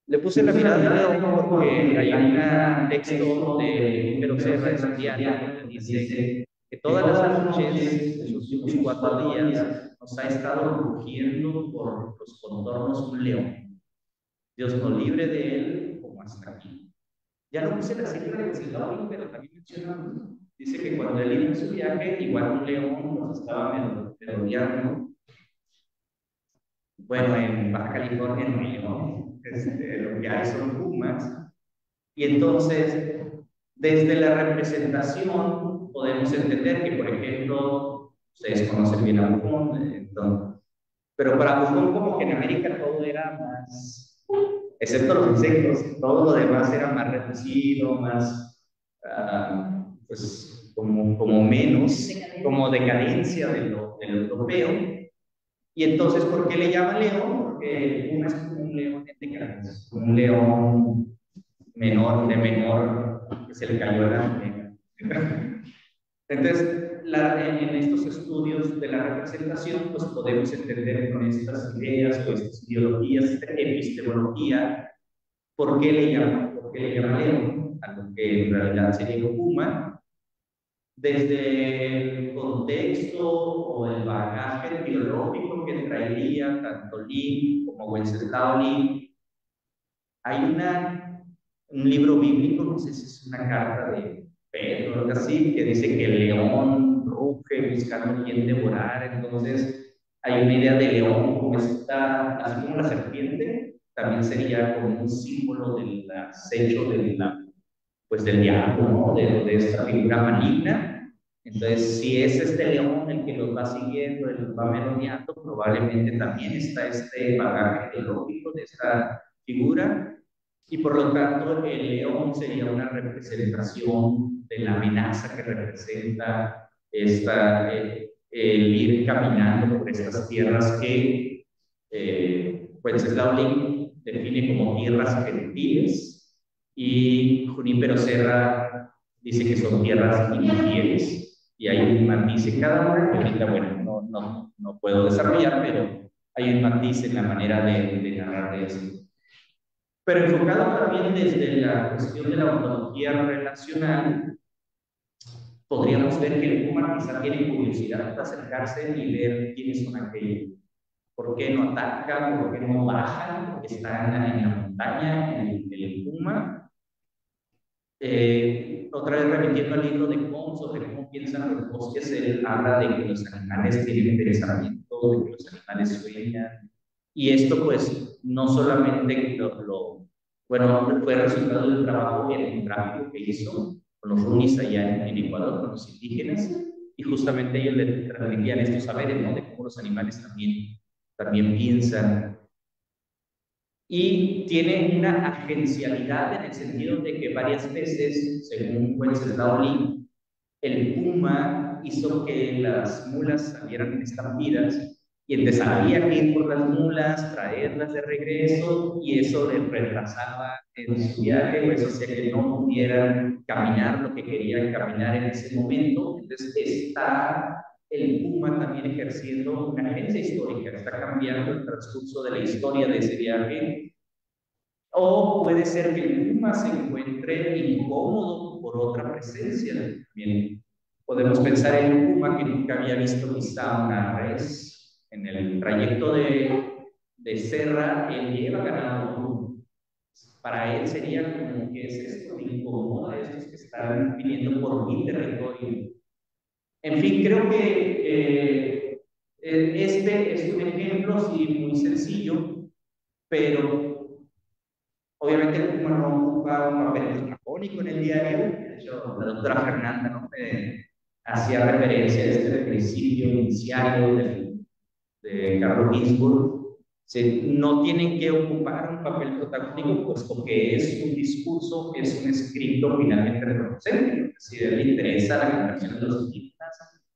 Le puse la mirada de León porque hay un texto de Número Serra de Santiago que dice que todas las noches de sus últimos 4 días nos ha estado rugiendo por los contornos un león. Dios nos libre de él como hasta aquí. Ya no puse la cifra de Huitzilopochtli, pero también menciona, dice que cuando él iba en su viaje, igual un león nos estaba merodeando. Bueno, en Baja California no hay león, lo que hay son pumas. Y entonces, desde la representación, podemos entender que, por ejemplo, ustedes conocen bien a Buffon, pero para Buffon, como que en América todo era más, excepto los insectos, todo lo demás era más reducido, más, pues, como menos, como decadencia de lo europeo. Y entonces, ¿por qué le llaman león? Porque uno es como un león en decadencia, como un león menor, que se le cayó la moneda. Entonces, en estos estudios de la representación, pues podemos entender con estas ideas, con estas ideologías, esta epistemología, ¿por qué le llama león? A lo que en realidad sería un puma, desde el contexto o el bagaje biológico que traería tanto Lin como Wenceslao Lin. Hay un libro bíblico, no sé si es una carta de Pedro o algo así, que dice que el león ruge buscando a quien devorar. Entonces, hay una idea de león como esta, así como la serpiente, también sería como un símbolo del acecho pues del diablo, ¿no? De esta figura maligna. Entonces, si es este león el que los va siguiendo, el que los va merodeando, probablemente también está este bagaje teológico de esta figura, y por lo tanto el león sería una representación de la amenaza que representa el ir caminando por estas tierras que pues Slaulin define como tierras gentiles, y Junípero Serra dice que son tierras infieles, y hay un matiz en cada una que ahorita, bueno, no puedo desarrollar, pero hay un matiz en la manera de narrar de eso. Pero enfocado también desde la cuestión de la ontología relacional, podríamos ver que el Puma quizá tiene curiosidad de acercarse y ver quiénes son aquellos. ¿Por qué no atacan? ¿Por qué no bajan? Porque están en la montaña, en el Puma. Otra vez remitiendo al libro de Cohn sobre cómo piensan los bosques, él habla de que los animales tienen pensamiento, de que los animales sueñan. Y esto pues no solamente bueno, fue resultado del trabajo etnográfico que hizo con los rumis allá en Ecuador, con los indígenas, y justamente ellos le transmitían estos saberes, ¿no? De cómo los animales también piensan. Y tiene una agencialidad en el sentido de que varias veces, según Wenceslao Lee, el puma hizo que las mulas salieran estampidas, y entonces había que ir por las mulas, traerlas de regreso, y eso les retrasaba en su viaje, o eso hacía que no pudieran caminar lo que querían caminar en ese momento. Entonces está el puma también ejerciendo una agencia histórica, está cambiando el transcurso de la historia de ese viaje. O puede ser que el puma se encuentre incómodo por otra presencia. También podemos pensar en un puma que nunca había visto quizá una res. En el trayecto de Serra, él lleva ganado. Para él sería como, ¿qué es esto? Me incomoda estos que están viniendo por mi territorio. En fin, creo que este es un ejemplo, sí, muy sencillo, pero obviamente el puma no ocupa un papel protagónico en el diario. De hecho, la doctora Fernanda, ¿no? Hacía referencia a este principio inicial de Carlos Ginzburg. No tienen que ocupar un papel protagónico, puesto que es un discurso, es un escrito finalmente reconocente. Si le interesa la conversión de los indígenas,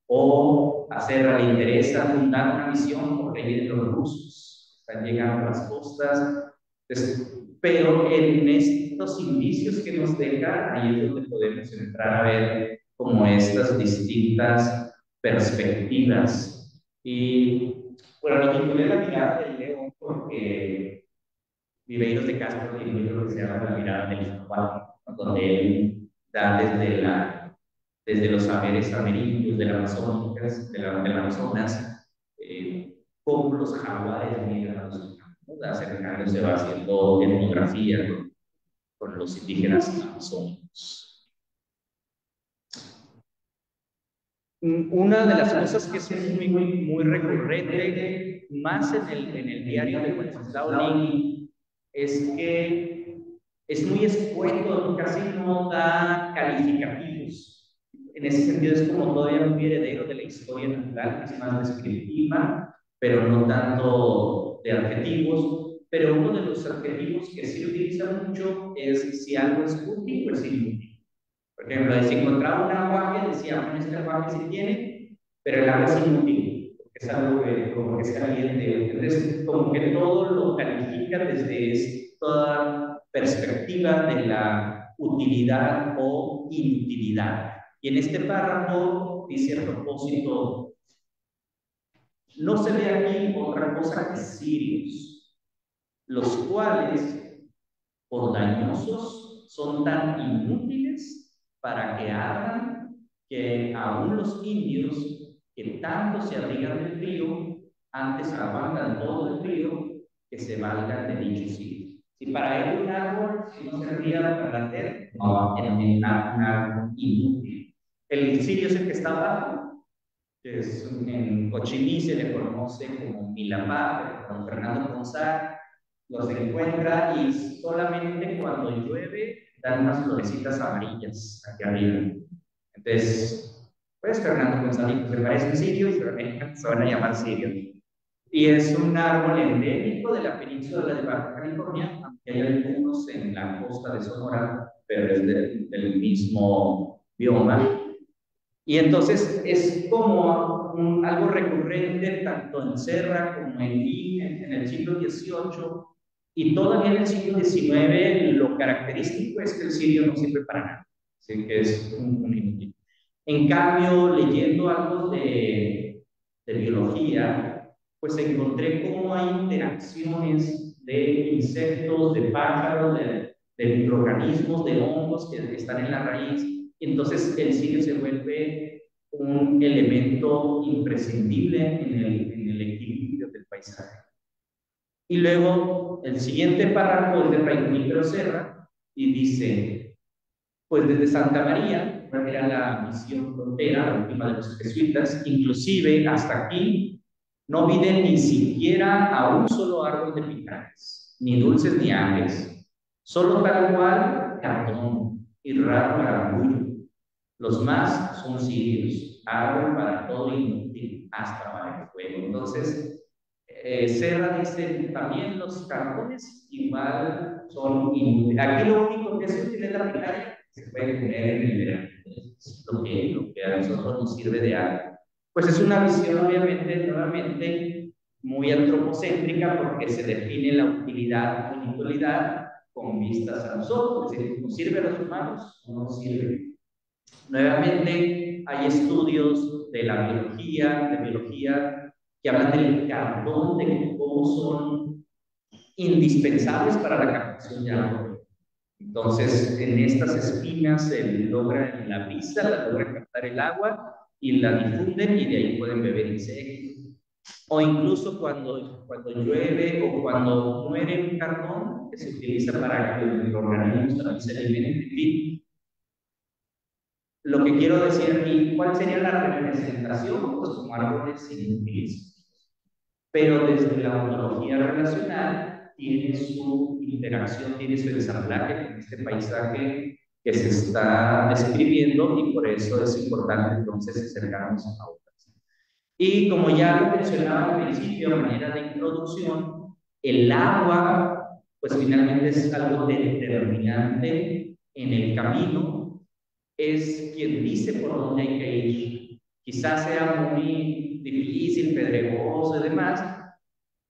o le interesa fundar una misión porque vienen los rusos, están llegando a las costas. Entonces, pero en estos indicios que nos deja, ahí es donde podemos entrar a ver como estas distintas perspectivas. Y bueno, lo titulé La mirada del león porque Viveiros de Castro tiene un libro que se llama La mirada del jaguar, donde él da desde los saberes amerindios, del Amazonas, cómo los jaguares miran a los acercándose, va haciendo etnografía con los indígenas amazónicos. Una de las cosas que es muy recurrente, más en el diario de Wenceslao Lee, es que es muy escueto, casi no da calificativos. En ese sentido es como todavía muy heredero de la historia natural, que es más descriptiva, pero no tanto de adjetivos. Pero uno de los adjetivos que sí utiliza mucho es si algo es útil o es inútil. Por ejemplo, si encontraba un aguaje, decía, bueno, este aguaje sí tiene, pero el agua es inútil, porque es algo como que es caliente. Entonces, como que todo lo califica desde esta perspectiva de la utilidad o inutilidad. Y en este párrafo dice a propósito, no se ve aquí otra cosa que cirios, los cuales, por dañosos, son tan inútiles para que hagan que aún los indios, que tanto se abrigan del frío, antes aguantan todo el frío, que se valgan de dichos sitios. Si para él un árbol, si no servía para hacer, no, era un árbol inútil. El cirio es el que está abajo, que es en Cochimí se le conoce como Milapá, pero don Fernando González los encuentra y solamente cuando llueve dan unas florecitas amarillas aquí arriba. Entonces, pues Fernando González se parece un sirio y se van a llamar sirios. Y es un árbol endémico de la península de Baja California, aunque hay algunos en la costa de Sonora, pero es del mismo bioma. Y entonces es como algo recurrente tanto en Serra como en Lima en el siglo XVIII, y todavía en el siglo XIX lo característico es que el sirio no sirve para nada, así que es un inútil. En cambio, leyendo algo de biología, pues encontré cómo hay interacciones de insectos, de pájaros, de microorganismos, de hongos que están en la raíz, y entonces el sirio se vuelve un elemento imprescindible en el equilibrio del paisaje. Y luego el siguiente párrafo es de Fray Junípero Serra y dice, pues desde Santa María, que era la misión frontera, la última de los jesuitas, inclusive hasta aquí, no viden ni siquiera a un solo árbol de picares, ni dulces ni aves, solo tal cual cartón y raro garabullo. Los más son sirios, árbol para todo inútil, hasta para el fuego. Entonces, Serra dice también los cartones igual son inútiles. Aquí lo único que es útil es la picaria, que se puede comer en el verano. Es lo que a nosotros nos sirve de algo. Pues es una visión, obviamente, nuevamente muy antropocéntrica, porque se define la utilidad o inutilidad con vistas a nosotros. Es decir, ¿nos sirve a los humanos o no nos sirve? Nuevamente, hay estudios de la biología, que hablan del carbón, de cómo son indispensables para la captación de agua. Entonces, en estas espinas se logra la brisa, la logra captar el agua y la difunden, y de ahí pueden beber insectos. O incluso cuando llueve o cuando muere un carbón, que se utiliza para que los organismos también se alimenten. En fin, lo que quiero decir aquí, ¿cuál sería la representación? Pues como árboles inútiles. Pero desde la ontología relacional tiene su interacción, tiene su ensamblaje con este paisaje que se está describiendo, y por eso es importante entonces acercarnos a otras. Y como ya lo mencionaba al principio, de manera de introducción, el agua, pues finalmente es algo determinante en el camino, es quien dice por dónde hay que ir. Quizás sea muy difícil, pedregoso y demás,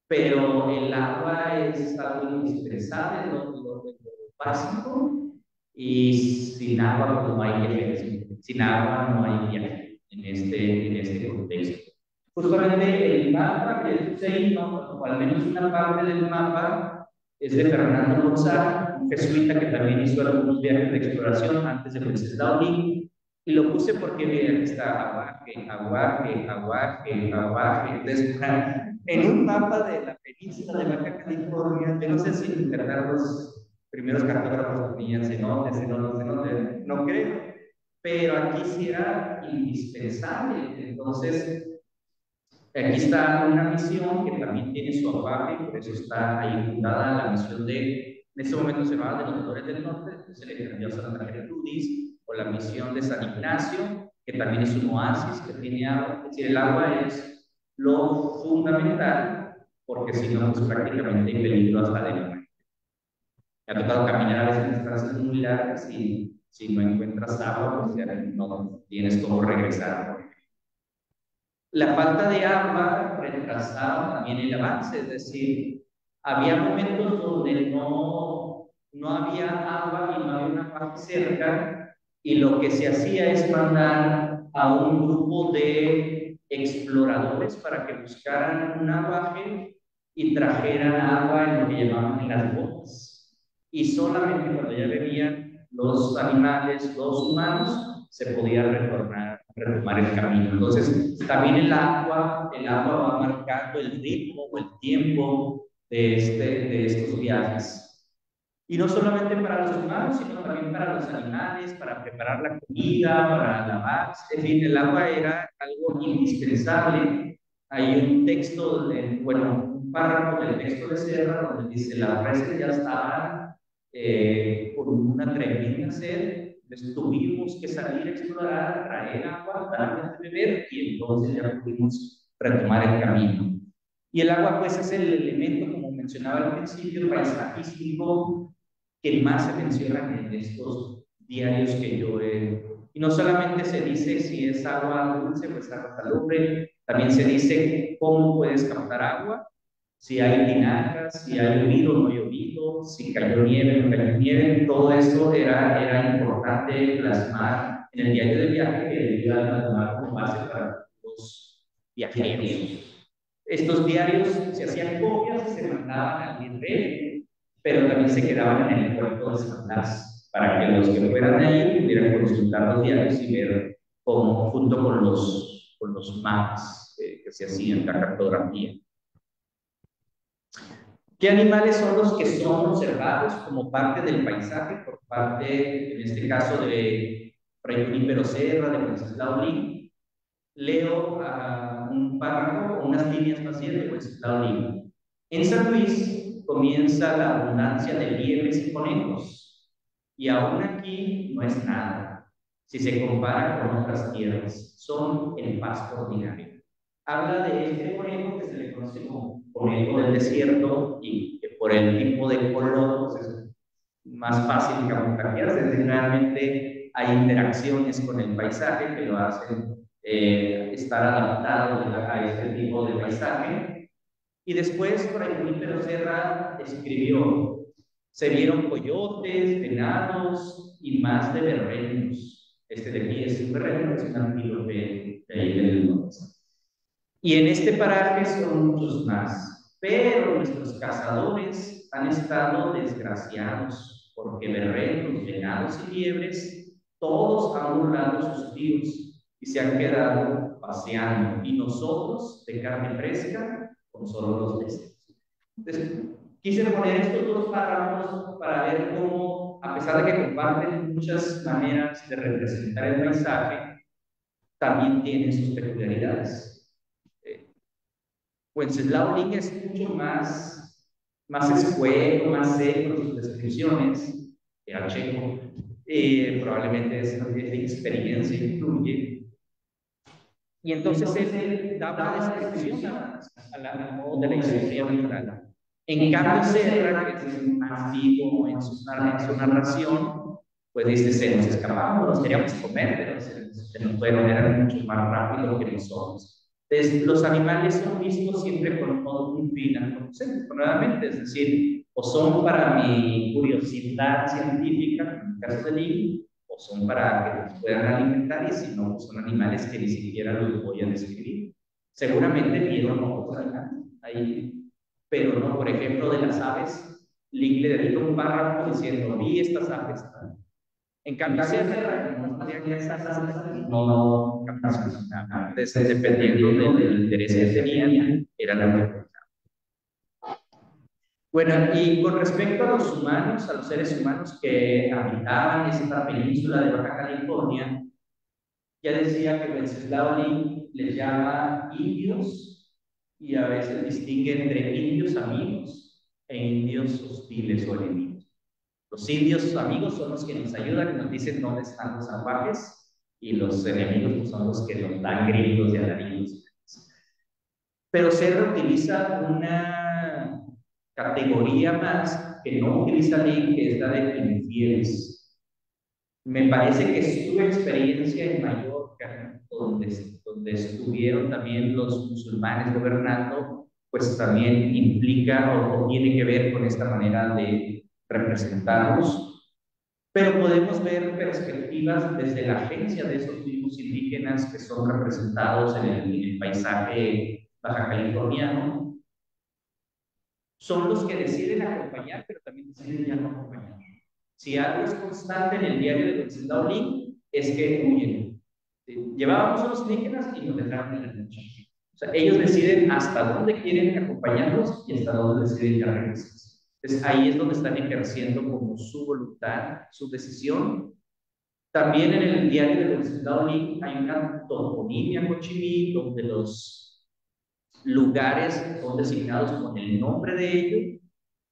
pero el agua es algo indispensable, lo básico, y sin agua pues, no hay viaje, sin agua no hay viaje en este contexto. Justamente el mapa que usé, o al menos una parte del mapa, es de Fernando González, un jesuita que también hizo algunos viajes de exploración antes de Wenceslao, y lo puse porque mira, aquí está aguaje. Entonces, en un mapa de la península de Baja California, yo no sé si en verdad los primeros cartógrafos ponían cenotes, no creo, pero aquí sí era indispensable. Entonces, aquí está una misión que también tiene su aguaje, por eso está ahí fundada la misión en ese momento se llamaba de los Dolores del Norte, después se le cambió a Santa Gertrudis, o la misión de San Ignacio, que también es un oasis que tiene agua. Es decir, el agua es lo fundamental, porque si no, pues prácticamente hay peligro hasta de muerte. Me ha tocado caminar a veces en distancias muy largas y si no encuentras agua, pues ya no tienes cómo regresar. La falta de agua retrasaba también el avance, es decir, había momentos donde no había agua y no había una parte cerca, y lo que se hacía es mandar a un grupo de exploradores para que buscaran un aguaje y trajeran agua en lo que llamaban las botas. Y solamente cuando ya bebían los animales, los humanos, se podía retomar el camino. Entonces, también el agua va marcando el ritmo o el tiempo de estos viajes. Y no solamente para los humanos, sino también para los animales, para preparar la comida, para lavar. En fin, el agua era algo indispensable. Hay un texto, bueno, un párrafo del texto de Serra donde dice: las reses ya estaban con una tremenda sed, les tuvimos que salir a explorar, traer agua, darles de beber, y entonces ya pudimos retomar el camino. Y el agua, pues, es el elemento, como mencionaba al principio, paisajístico que más se mencionan en estos diarios que yo he. Y no solamente se dice si es agua dulce o es agua salubre, también se dice cómo puedes captar agua, si hay tinajas, si ha llovido o no llovido, si cayó nieve o no cayó nieve. Todo eso era importante plasmar en el diario de viaje, que debía tomar como base para los viajeros. Estos diarios se hacían copias y se mandaban al virrey, pero también se quedaban en el puerto de San Blas, para que los que fueran ahí pudieran consultar los diarios y ver cómo, junto con los mapas que se hacían, la cartografía. ¿Qué animales son los que son observados como parte del paisaje por parte, en este caso, de Fray Junípero Serra, de Wenceslao Lin? Leo un párrafo o unas líneas más bien de Wenceslao Lin. En San Luis comienza la abundancia de liebres y conejos, y aún aquí no es nada si se compara con otras tierras. Son el pasto ordinario. Habla de este conejo que se le conoce como conejo del desierto, y que por el tipo de color pues es más fácil camuflajearse. Es decir, realmente hay interacciones con el paisaje que lo hacen estar adaptado a este tipo de paisaje. Y después, por ejemplo, Junípero Serra escribió: se vieron coyotes, venados y más de berreños. Este de aquí es un berreño, es un antílope de ahí del norte. Y en este paraje son muchos más, pero nuestros cazadores han estado desgraciados, porque berreños, venados y liebres, todos han burlado sus tíos y se han quedado paseando, y nosotros, de carne fresca, con solo los deseos. Entonces, quise poner estos dos párrafos para ver cómo, a pesar de que comparten muchas maneras de representar el paisaje, también tienen sus peculiaridades. Wenceslao Lin es mucho más escueto, más seco en sus descripciones, era checo, probablemente esa experiencia influye. Y entonces él da una descripción a modo de la historia natural. En cambio, Serra, que es más antiguo en su narración, pues dice: se nos escapamos, nos queríamos comer, pero se nos fueron, eran mucho más rápido que nosotros. Entonces, los animales son vistos siempre con un fin antropocéntrico, nuevamente, es decir, o son para mi curiosidad científica, en el caso del Lin, o son para que nos puedan alimentar, y si no, son animales que ni siquiera los voy a describir. Seguramente vieron otros animales ahí, pero no, por ejemplo, de las aves, Lin le dedica un párrafo diciendo: vi estas aves. En cambio, Serra, no captaron nada. Entonces, dependiendo del interés que tenían, era la que. Bueno, y con respecto a los humanos, a los seres humanos que habitaban esta península de Baja California, ya decía que Wenceslao Lin les llama indios, y a veces distingue entre indios amigos e indios hostiles o enemigos. Los indios amigos son los que nos ayudan y nos dicen dónde están los salvajes, y los enemigos pues, son los que nos dan gritos y alaridos. Pero Serra utiliza una categoría más que no utiliza Lin, que es la de infieles. Me parece que su experiencia en Mallorca, donde estuvieron también los musulmanes gobernando, pues también implica o tiene que ver con esta manera de representarlos. Pero podemos ver perspectivas desde la agencia de esos mismos indígenas que son representados en el paisaje baja californiano. Son los que deciden acompañar, pero también deciden ya no acompañar. Si algo es constante en el diario de Wenceslao Lin, es que huyen. Llevábamos a los indígenas y nos dejaron en la noche. O sea, ellos deciden hasta dónde quieren acompañarnos y hasta dónde deciden ya regresar. Entonces, ahí es donde están ejerciendo como su voluntad, su decisión. También en el diario del Estado hay una toponimia Cochimí, donde los lugares son designados con el nombre de ellos.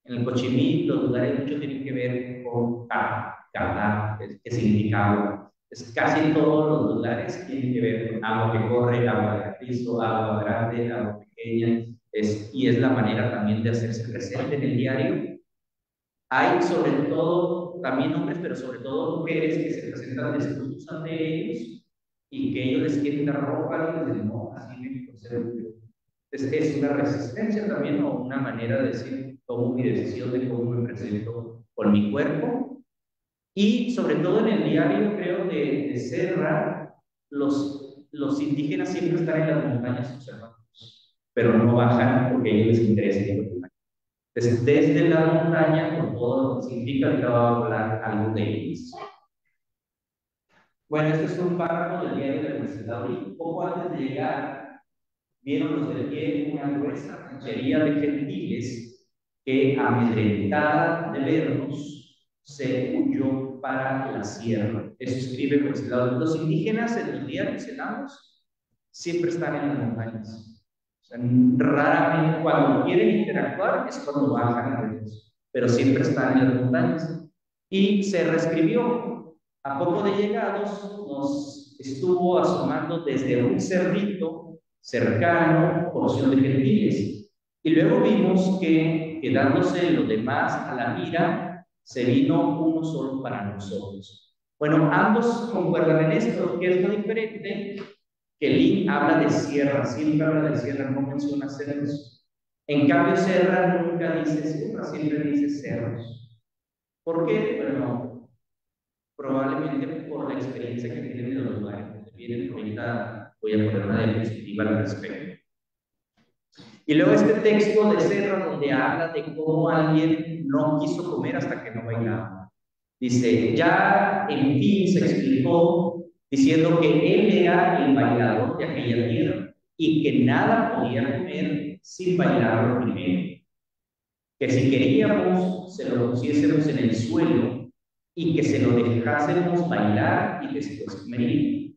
En el Cochimí, los lugares mucho tienen que ver con Cala, que significa agua. Es casi todos los lugares tienen que ver con agua que corre, agua de Cristo, agua grande, agua pequeña, y es la manera también de hacerse presente en el diario. Hay sobre todo, también hombres, pero sobre todo mujeres que se presentan desnudos ante ellos y que ellos les quieren dar ropa y les dicen, no, así me concedo yo. Es una resistencia también o una manera de decir, tomo mi decisión de cómo me presento con mi cuerpo. Y sobre todo en el diario, creo, de Serra, los indígenas siempre están en las montañas observando, pero no bajan porque a ellos les interesa ir a las montañas. Entonces, desde la montaña, con todo lo que significa, ahorita voy a hablar algo de ellos. Bueno, este es un párrafo del diario de la Universidad. Un poco antes de llegar, vieron los del pie una gruesa ranchería de gentiles que, amedrentada de vernos, se huyó para la sierra. Eso escribe por ese lado. Los indígenas en los diarios, en ambos, siempre están en las montañas. O sea, raramente cuando quieren interactuar es cuando bajan a verlos, pero siempre están en las montañas. Y se reescribió. A poco de llegados, nos estuvo asomando desde un cerrito cercano, porción de gentiles. Y luego vimos que, quedándose lo demás a la mira, se vino uno solo para nosotros. Bueno, ambos concuerdan en esto, que es lo diferente, que Lin habla de sierra, siempre habla de sierra, no menciona cerros. En cambio, Serra nunca dice sierra, siempre dice cerros. ¿Por qué? Bueno, probablemente por la experiencia que tienen en los lugares donde vienen. Ahorita voy a poner una diapositiva al respecto. Y luego este texto de Serra donde habla de cómo alguien no quiso comer hasta que no bailaba. Dice, ya en fin se explicó diciendo que él era el bailador de aquella tierra y que nada podía comer sin bailarlo primero. Que si queríamos se lo pusiésemos en el suelo y que se lo dejásemos bailar y después comer.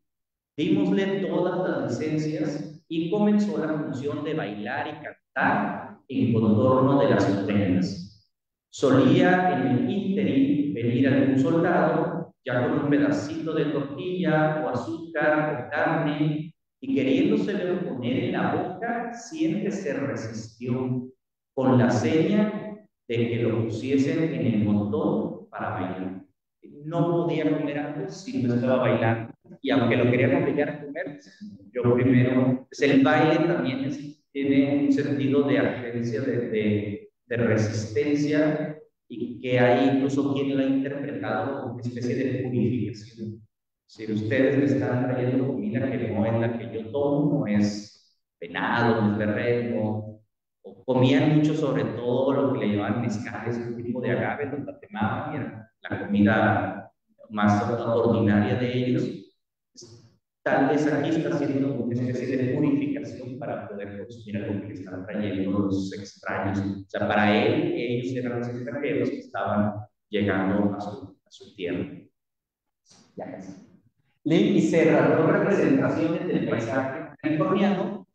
Dímosle todas las licencias y comenzó la función de bailar y cantar en contorno de las ofrendas. Solía en el ínterin venir algún soldado ya con un pedacito de tortilla o azúcar o carne y queriéndoselo poner en la boca siempre se resistió con la seña de que lo pusiesen en el montón para bailar. No podía comer algo si no estaba bailando. Y aunque lo querían obligar a comer, yo primero, pues el baile también tiene un sentido de agencia, de resistencia, y que hay incluso quien lo ha interpretado como una especie de purificación. Si ustedes me están trayendo comida que no es la que yo tomo, no es venado, no es de res, o comían mucho sobre todo lo que le llamaban mezcales, un tipo de agave, los tatemaban, y era la comida más ordinaria de ellos. Tal vez aquí está haciendo una especie de purificación para poder consumir algo que le están trayendo los extraños. O sea, para él, ellos eran los extranjeros que estaban llegando a su tierra. Ya es. Lin y Serra, dos representaciones del paisaje californiano.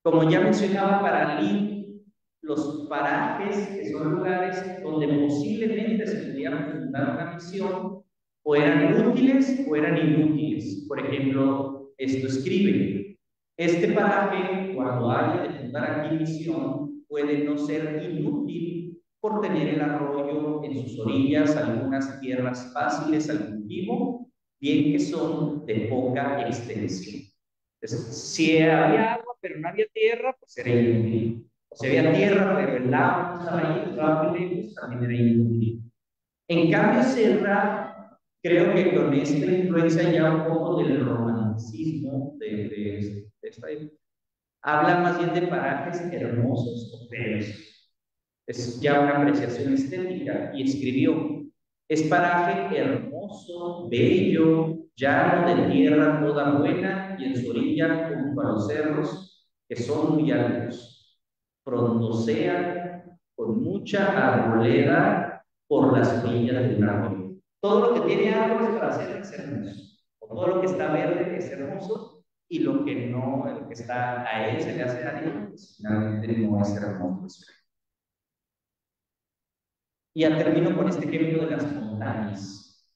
Como ya mencionaba, para Lin, los parajes, que son lugares donde posiblemente se pudiera fundar una misión, o eran útiles o eran inútiles. Por ejemplo, esto escribe: este paraje, cuando haya de fundar aquí misión, puede no ser inútil por tener el arroyo en sus orillas, algunas tierras fáciles al cultivo, bien que son de poca extensión. Entonces, si había agua pero no había tierra, pues era inútil. O si había tierra pero el agua no estaba ahí, estaba muy lejos, también era inútil. En cambio, Serra, creo que con esta influencia ya un poco del romanticismo de esta época, habla más bien de parajes hermosos o feos. Es ya una apreciación estética, y escribió: es paraje hermoso, bello, llano de tierra toda buena, y en su orilla junto a los cerros que son muy altos. Frondosean con mucha arboleda por las orillas de un árbol. Todo lo que tiene árboles para hacer es hermoso. O todo lo que está verde es hermoso, y lo que no, lo que está a él se le hace daño, pues finalmente no es hermoso. Y ya termino con este ejemplo de las montañas.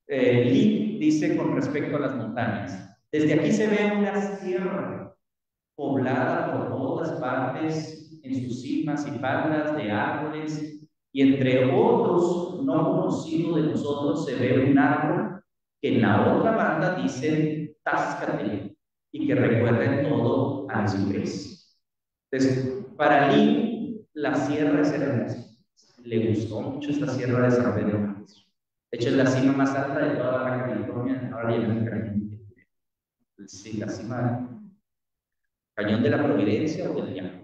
Lee dice con respecto a las montañas: desde aquí se ve una sierra poblada por todas partes, en sus cimas y faldas de árboles, y entre otros no conocidos de nosotros se ve un árbol que en la otra banda dice táscate, y que recuerda en todo al ciprés. Entonces, para Lee, la sierra es hermosa. Le gustó mucho esta sierra de San Pedro. De hecho, es la cima más alta de toda la Baja California, ahora ya en el cañón. Sí, la cima, cañón de la Providencia o del Llano.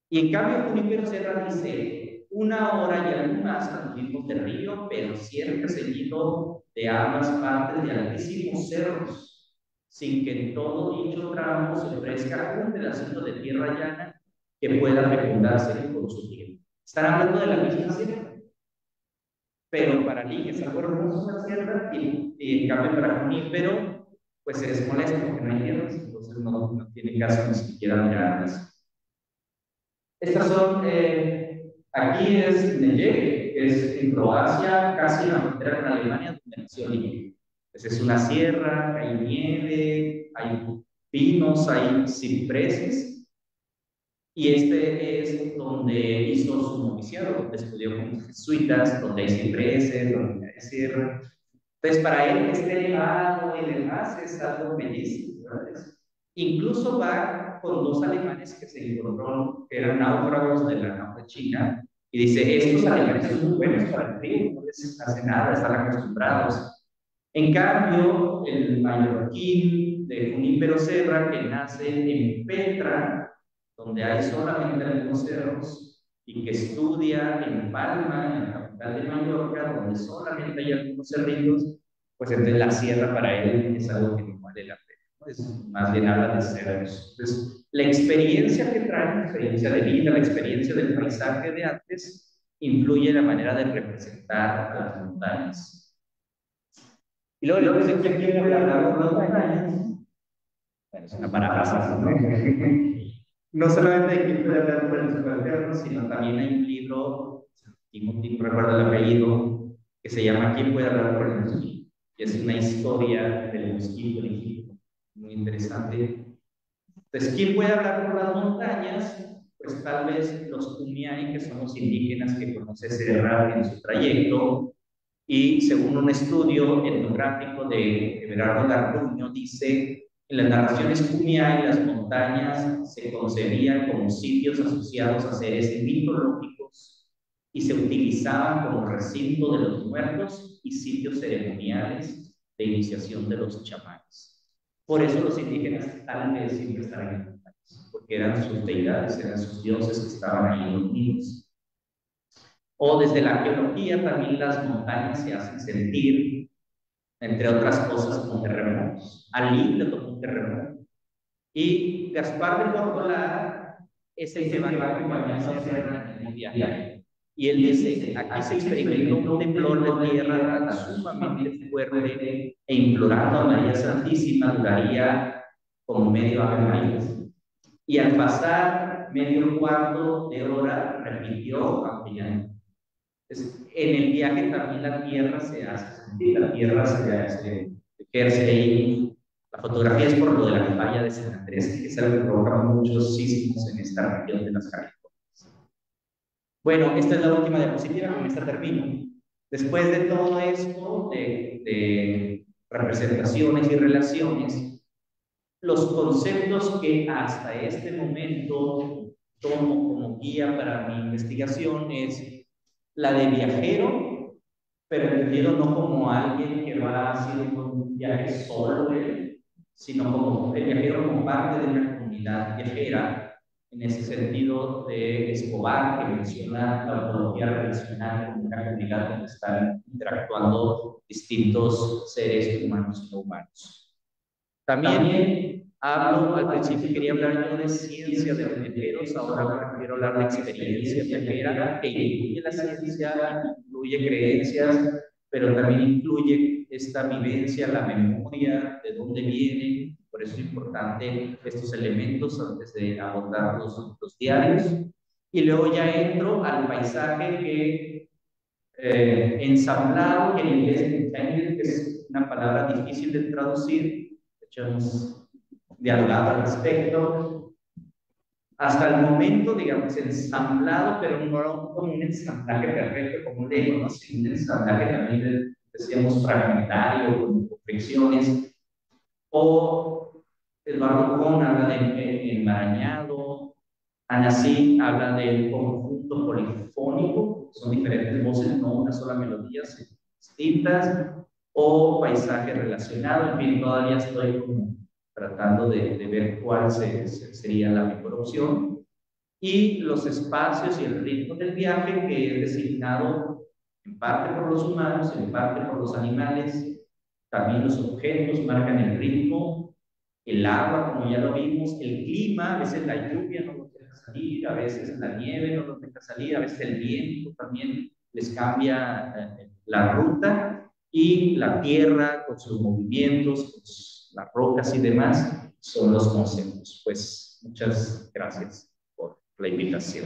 Y en cambio, Junípero Serra dice: una hora y algo más anduvimos de río, pero siempre seguido de ambas partes de altísimos cerros, sin que en todo dicho tramo se ofrezca un pedacito de tierra llana que pueda fecundarse con su tiempo. Están hablando de la misma sierra, pero para Lee es algo hermoso la sierra, y en cambio para Junípero pues es molesto porque no hay tierras, entonces no tiene caso ni siquiera mirarlas. Estas son, aquí es Nejek, que es en Croacia, casi en la frontera con Alemania, donde nació Lee. Pues es una sierra, hay nieve, hay pinos, hay cipreses, y este es donde hizo su noviciado, donde estudió con jesuitas, donde hay cipreses, donde hay sierra. Entonces, para él, este elevado y demás es algo bellísimo, ¿verdad? Incluso va con dos alemanes que se encontró, que eran náufragos de la nave China, y dice: estos alemanes son muy buenos para el frío, no les hace nada, están acostumbrados. En cambio, el mallorquín de Junípero Serra, que nace en Petra, donde hay solamente algunos cerros, y que estudia en Palma, en la capital de Mallorca, donde solamente hay algunos cerritos, pues entonces la sierra para él es algo que no vale la pena. Pues más bien habla de cerros. Entonces, la experiencia que trae, la experiencia de vida, la experiencia del paisaje de antes, influye en la manera de representar a las montañas. Y luego dice que aquí voy a hablar con las montañas. Bueno, es una paráfrasis, ¿no? No solamente hay quien puede hablar por el subalterno, sino también hay un libro, no recuerdo el apellido, que se llama ¿Quién puede hablar por el mosquito? Y es una historia del mosquito en Egipto, muy interesante. Entonces, ¿quién puede hablar por las montañas? Pues tal vez los Kumeyaay, que son los indígenas que conoce Serra en su trayecto, y según un estudio etnográfico de Everardo Garduño, dice: en las narraciones Kumeyaay, las montañas se concebían como sitios asociados a seres mitológicos y se utilizaban como recinto de los muertos y sitios ceremoniales de iniciación de los chamanes. Por eso los indígenas tal vez siempre estaban en montañas, porque eran sus deidades, eran sus dioses que estaban ahí dormidos. O desde la arqueología también las montañas se hacen sentir, entre otras cosas, como terremotos. A Lee le tocó un terremoto. Y Gaspar de Portola es el que va acompañando a Serra en el viaje. Y él dice: aquí se experimentó un temblor de tierra sumamente fuerte, e implorando a María Santísima duraría como medio Ave María. Y al pasar medio cuarto de hora repitió, aunque ya no. En el viaje también la tierra se hace sentir, la tierra se ejerce ahí. La fotografía es por lo de la falla de San Andrés, que es algo que provoca muchos sismos en esta región de las Californias. Bueno, esta es la última diapositiva, con esta termino. Después de todo esto de representaciones y relaciones, los conceptos que hasta este momento tomo como guía para mi investigación es la de viajero, pero entendido no como alguien que va haciendo un viaje solo, sino como el viajero como parte de una comunidad viajera, en ese sentido de Escobar, que menciona la ontología relacional como una comunidad donde están interactuando distintos seres humanos y no humanos. También Al principio quería hablar yo de ciencia de los viajeros, ahora quiero hablar de experiencia viajera, que incluye la ciencia, incluye creencias, pero también incluye esta vivencia, la memoria, de dónde vienen. Por eso es importante estos elementos antes de abordar los diarios. Y luego ya entro al paisaje que ensamblado, que en inglés que es una palabra difícil de traducir. De hecho, hemos dialogado al respecto. Hasta el momento, digamos, ensamblado, pero no con un ensamblaje perfecto como leo, ¿no? Sino un ensamblaje también, decíamos, fragmentario, con fricciones. O Eduardo Kohn habla de enmarañado, Ana Sí habla del conjunto polifónico, son diferentes voces, no una sola melodía, distintas, o paisaje relacionado. En fin, todavía estoy como tratando de ver cuál sería la mejor opción. Y los espacios y el ritmo del viaje, que es designado en parte por los humanos, en parte por los animales. También los objetos marcan el ritmo, el agua, como ya lo vimos, el clima, a veces la lluvia no nos deja salir, a veces la nieve no nos deja salir, a veces el viento también les cambia la ruta, y la tierra con sus movimientos, con las rocas y demás, son los conceptos. Pues muchas gracias por la invitación.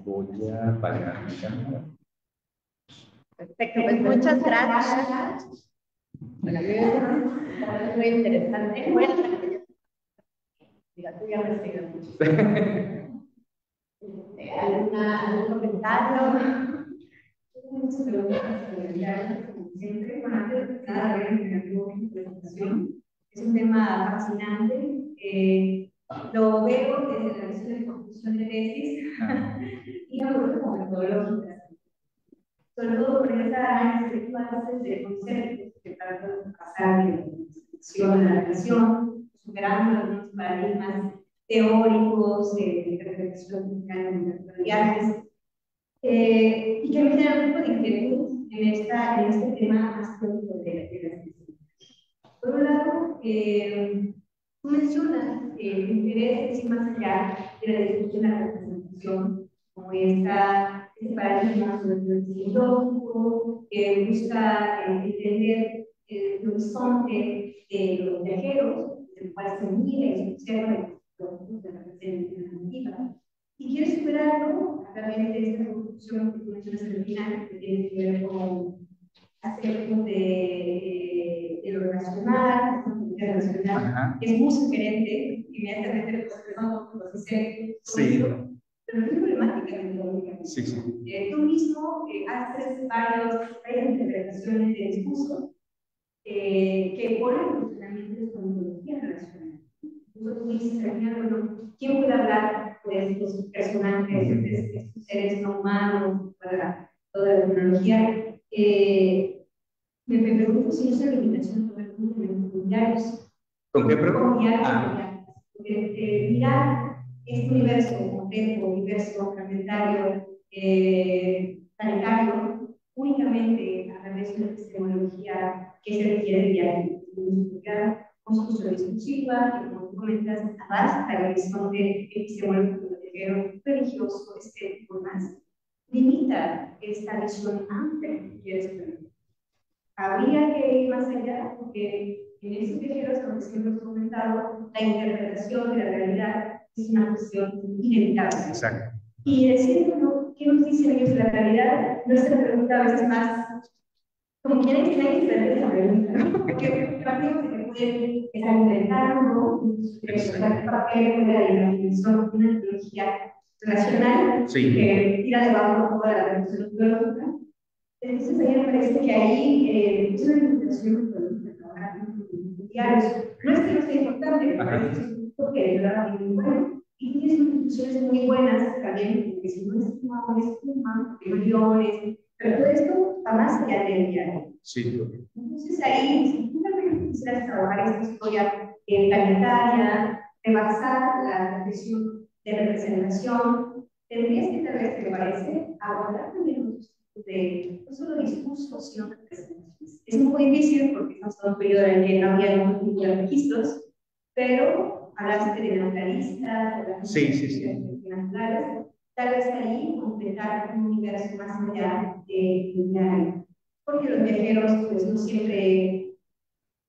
Voy a apagar mi cámara. Perfecto, pues muchas gracias. Muy interesante. Voy a diga, tú ya me sigues mucho. ¿Algún comentario? Muchas preguntas, como siempre, antes de cada vez que tengo mi presentación. Es un tema fascinante. Lo veo desde la visión de construcción de tesis y lo veo como metodológica. Sobre todo por esa análisis de clases de conceptos que tratan de pasar de la presentación a la relación, superando algunos paradigmas teóricos de interpretación de viajes. Y que me genera un poco de inquietud en este tema más teórico de la ciencia. Por un lado, tú mencionas el interés ir más allá de la discusión de la representación, como este paradigma sociológico que busca entender el horizonte de los viajeros, del cual se mide y se observa los de la representativa. Y quieres superarlo a través de esta construcción que tú mencionas al final, que tiene que ver con aspectos de lo relacional, que es muy sugerente, inmediatamente lo dice. Sí. Pero es problemática metodológica. Sí, sí. Tú mismo haces varias interpretaciones de discurso que ponen en funcionamiento de metodología relacional. Tú dices, bueno, ¿quién puede hablar de estos personajes, de estos seres no humanos, para toda la tecnología? Me pregunto si esa limitación con diarios. ¿Con qué pregunta? Porque mirar este universo complejo, universo fragmentario, planetario, únicamente a través de una epistemología que se requiere de viaje, construcción discursiva, que como tú comentas, avanza al horizonte epistemológico, religioso, estético, más, limita esta visión amplia que quieres tener. Habría que ir más allá, porque en esos viajeros, como siempre hemos comentado, la interpretación de la realidad es una cuestión inevitable. Exacto. Y decir, ¿no? ¿Qué nos dicen ellos de la realidad? Nuestra pregunta a veces más, como quieren que nadie se revele esa pregunta, ¿no? Porque partimos de que pueden estar inventando, el papel de la dimensión de una tecnología racional, que tira debajo toda la revolución biológica. Entonces, a mí me parece que ahí es una limitación de trabajar en diarios. No es que no sea importante, pero es un punto que es realmente muy bueno. Y tienes instituciones muy buenas también, porque si no es espuma, embriones, pero todo esto va más allá del diario. Sí. Entonces, ahí, si tú realmente quisieras trabajar esta historia planetaria, rebasar la cuestión de representación, tendrías que, tal vez, me parece, abordar también los de no solo discursos, sino representaciones. Es muy difícil porque estamos en un periodo en el que no había muchos registros, pero hablaste de naturalistas, de naturales, tal vez ahí completar un universo más allá de lineal. Porque los viajeros pues no siempre,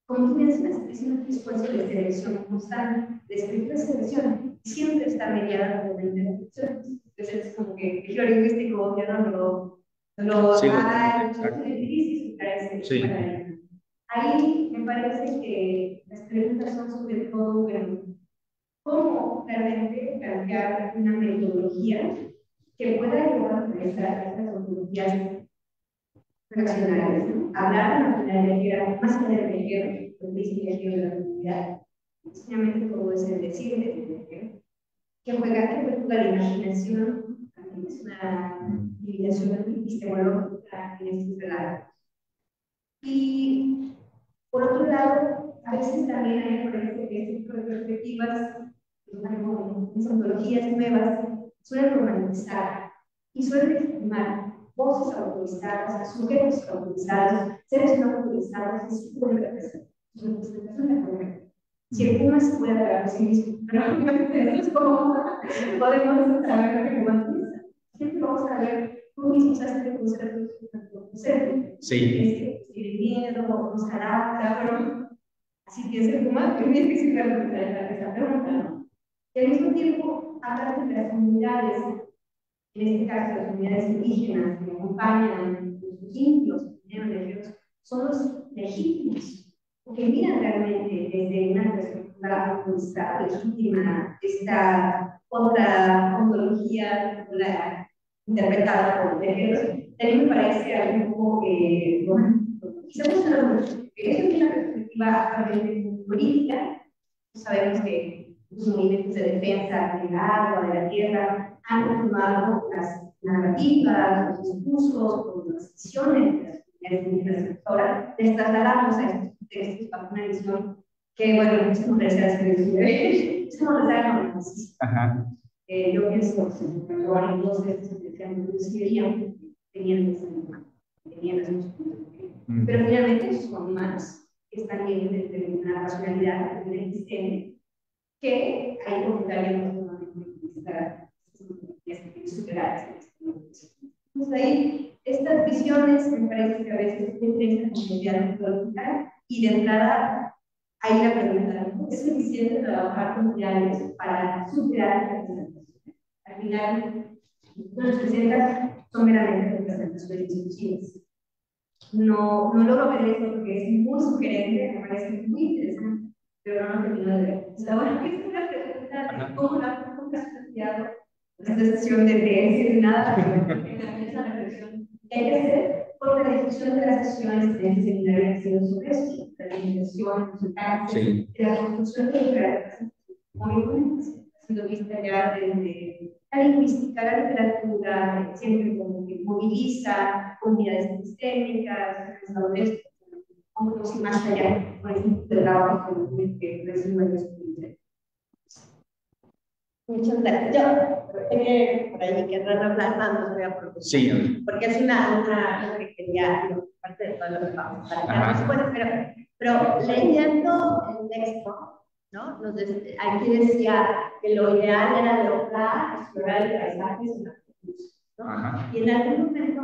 como tú mencionas, es un esfuerzo de selección constante, de escritura de selección, siempre está mediada por la interpretación. Entonces es como que el giro lingüístico ya no lo sí, crisis sí. Ahí me parece que las preguntas son sobre todo, bueno, cómo realmente plantear una metodología que pueda ayudar a utilizar estas ontologías relacionales, ¿no? Hablar de la finalidad viajera, más allá del viajero, lo que dice viajero de la comunidad, sencillamente todo es el decir del viajero, que juega la imaginación, también es una divinación epistemológica en estos relatos. Y por otro lado, a veces también hay, por ejemplo, que este tipo de perspectivas, metodologías nuevas, suelen romantizar y suelen legitimar voces autorizadas, sujetos autorizados, seres no autorizados, y su representación correcta. Si el Puma se puede hablar de sí mismo, pero entonces, ¿cómo podemos saber lo que romantiza? Siempre vamos a ver cómo mismos hacen conceptos conceptos. Sí. Tiene miedo, nos adapta, pero así piensa el Puma, es muy difícil responder esa pregunta, ¿no? Y al mismo tiempo, hablar de las comunidades, en este caso las comunidades indígenas que acompañan los indios, son los legítimos, porque miran realmente desde una perspectiva comunista legítima esta otra ontología interpretada por viajeros. También me parece algo un poco quizás es una perspectiva actualmente política. Sabemos que los movimientos de defensa del agua, de la tierra, han tomado las narrativas, los discursos, las decisiones de las comunidades. Ahora les trasladamos a estos textos para una edición que, bueno, es como decía, es como les da la Ajá. Yo pienso que probar dos textos que serían teniendo pero finalmente son humanos que están bien de una racionalidad de un sistema que hay comentarios superar. Entonces ahí, estas visiones me parece que a veces tienen esta complejidad metodológica y de entrada hay la pregunta, ¿no? ¿Es suficiente trabajar con diarios para superar la representación? Al final, los presentas son meramente representaciones discursivas. No logro ver eso porque es muy sugerente, me parece muy interesante, pero no termino de ver. Ahora, ¿qué es una pregunta de cómo la has planteado esta sesión de tesis y nada, pero esa reflexión que hay que hacer por la discusión de las sesiones de este seminario ha sido sobre eso, la limitación, los alcances, de la construcción de la muy buena, ha sido vista ya desde la lingüística, la literatura, siempre como que moviliza comunidades sistémicas, pensadores, como si más allá, por ejemplo, del trabajo que reciben los estudiantes. Muchas gracias. Yo tengo por ahí que hablando, voy a proponer. Sí. Porque es una que quería, parte de todo lo que vamos a hablar. Pero leyendo el texto, ¿no? Aquí decía que lo ideal era lograr explorar el paisaje y la cruz, ¿no? Y en algún momento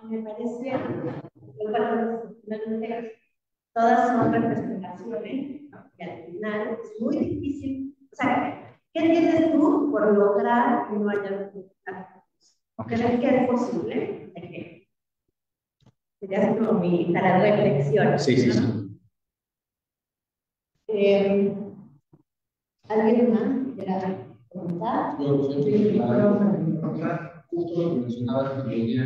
me parece, todas son representaciones, ¿no? Que al final es muy difícil. O sea, ¿qué tienes tú por lograr que no haya representaciones? ¿Crees que es posible? Sería como para la reflexión. Sí. ¿Alguien más quiera preguntar? Justo lo que mencionabas que yo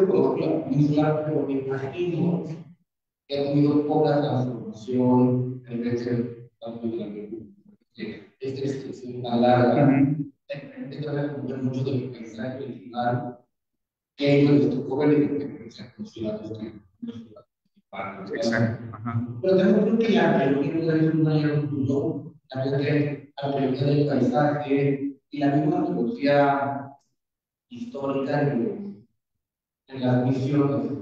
como pero me imagino que ha tenido poca transformación en vez tanto de la es una larga. Esto va a depender mucho del paisaje original que ellos les tocó ver y lo que piensan los ciudadanos pero también creo que la arqueología es un mayor uso, la arqueología del paisaje y la misma arqueología histórica en las misiones.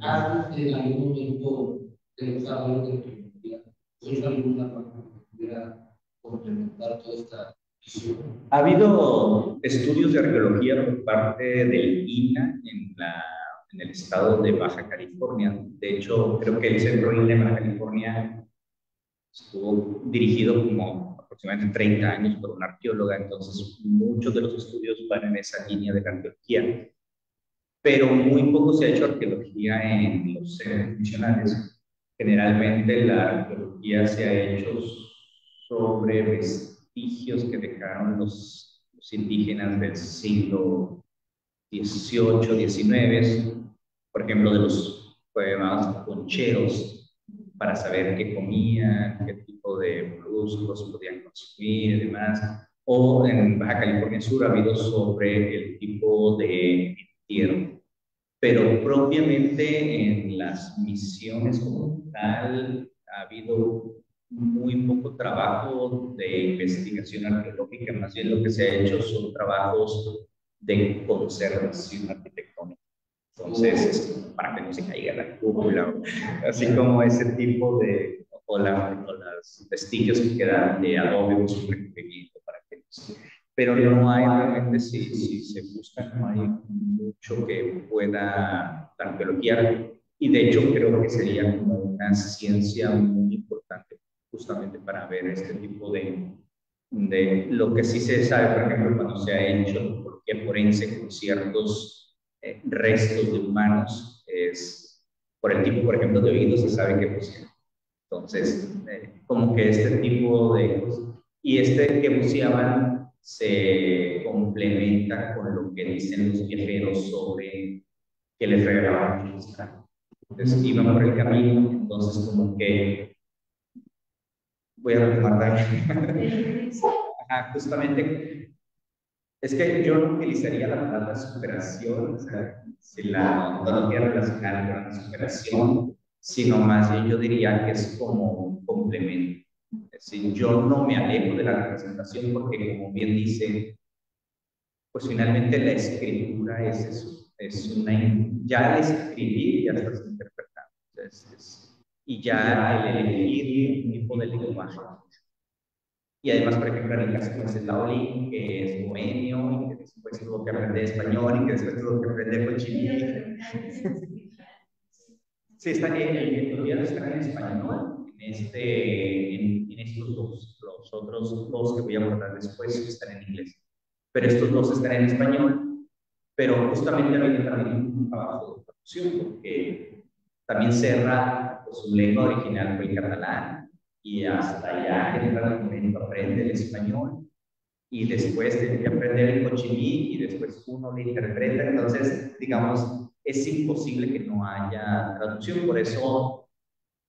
¿Has en algún momento pensado en que ¿es alguna parte que pudiera complementar toda esta visión? Ha habido estudios de arqueología por parte del INAH en el estado de Baja California. De hecho, creo que el centro INAH de Baja California estuvo dirigido como aproximadamente 30 años por una arqueóloga, entonces muchos de los estudios van en esa línea de la arqueología, pero muy poco se ha hecho arqueología en los centros misionales. Generalmente la arqueología se ha hecho sobre vestigios que dejaron los indígenas del siglo XVIII, XIX, por ejemplo, de los llamados concheros, para saber qué comían, qué tipo de moluscos podían consumir y demás. O en Baja California Sur ha habido sobre el tipo de entierro. Pero propiamente en las misiones como tal ha habido muy poco trabajo de investigación arqueológica, más bien lo que se ha hecho son trabajos de conservación arquitectónica. Entonces, para que no se caiga la cúpula, así como ese tipo de, o los vestigios que quedan de adobe o su recubrimiento para que no se, pero no hay realmente, si se busca, no hay mucho que pueda la arqueología, y de hecho creo que sería como una ciencia muy importante justamente para ver este tipo de lo que sí se sabe, por ejemplo, cuando se ha hecho arqueología forense con ciertos restos de humanos, es por el tipo, por ejemplo, de oídos, se sabe que pusieron. Entonces, como que este tipo de cosas, y este que buceaban se complementa con lo que dicen los viajeros sobre que les regalaban mucho. Entonces, iban por el camino, entonces como que voy a retomar también. Ajá, justamente, es que yo no utilizaría la palabra superación, o sea, si la ontología relacional con la superación, sino más bien yo diría que es como un complemento. Es decir, yo no me alejo de la representación porque, como bien dice, pues finalmente la escritura es eso, es una, ya al escribir ya estás interpretando. Y ya el elegir un tipo de lenguaje. Y además, por ejemplo, en el caso de Laoli, que es bohemio y que después tuvo que aprender español y que después tuvo que aprender cochimí. Sí, está el gobierno está en español, en estos dos. Los otros dos que voy a abordar después están en inglés. Pero estos dos están en español, pero justamente ha habido también un trabajo de traducción, porque también Serra, pues, su lengua original fue el catalán, y hasta allá en el momento aprende el español, y después tiene que aprender el cochimí, y después uno le interpreta. Entonces, digamos, es imposible que no haya traducción. Por eso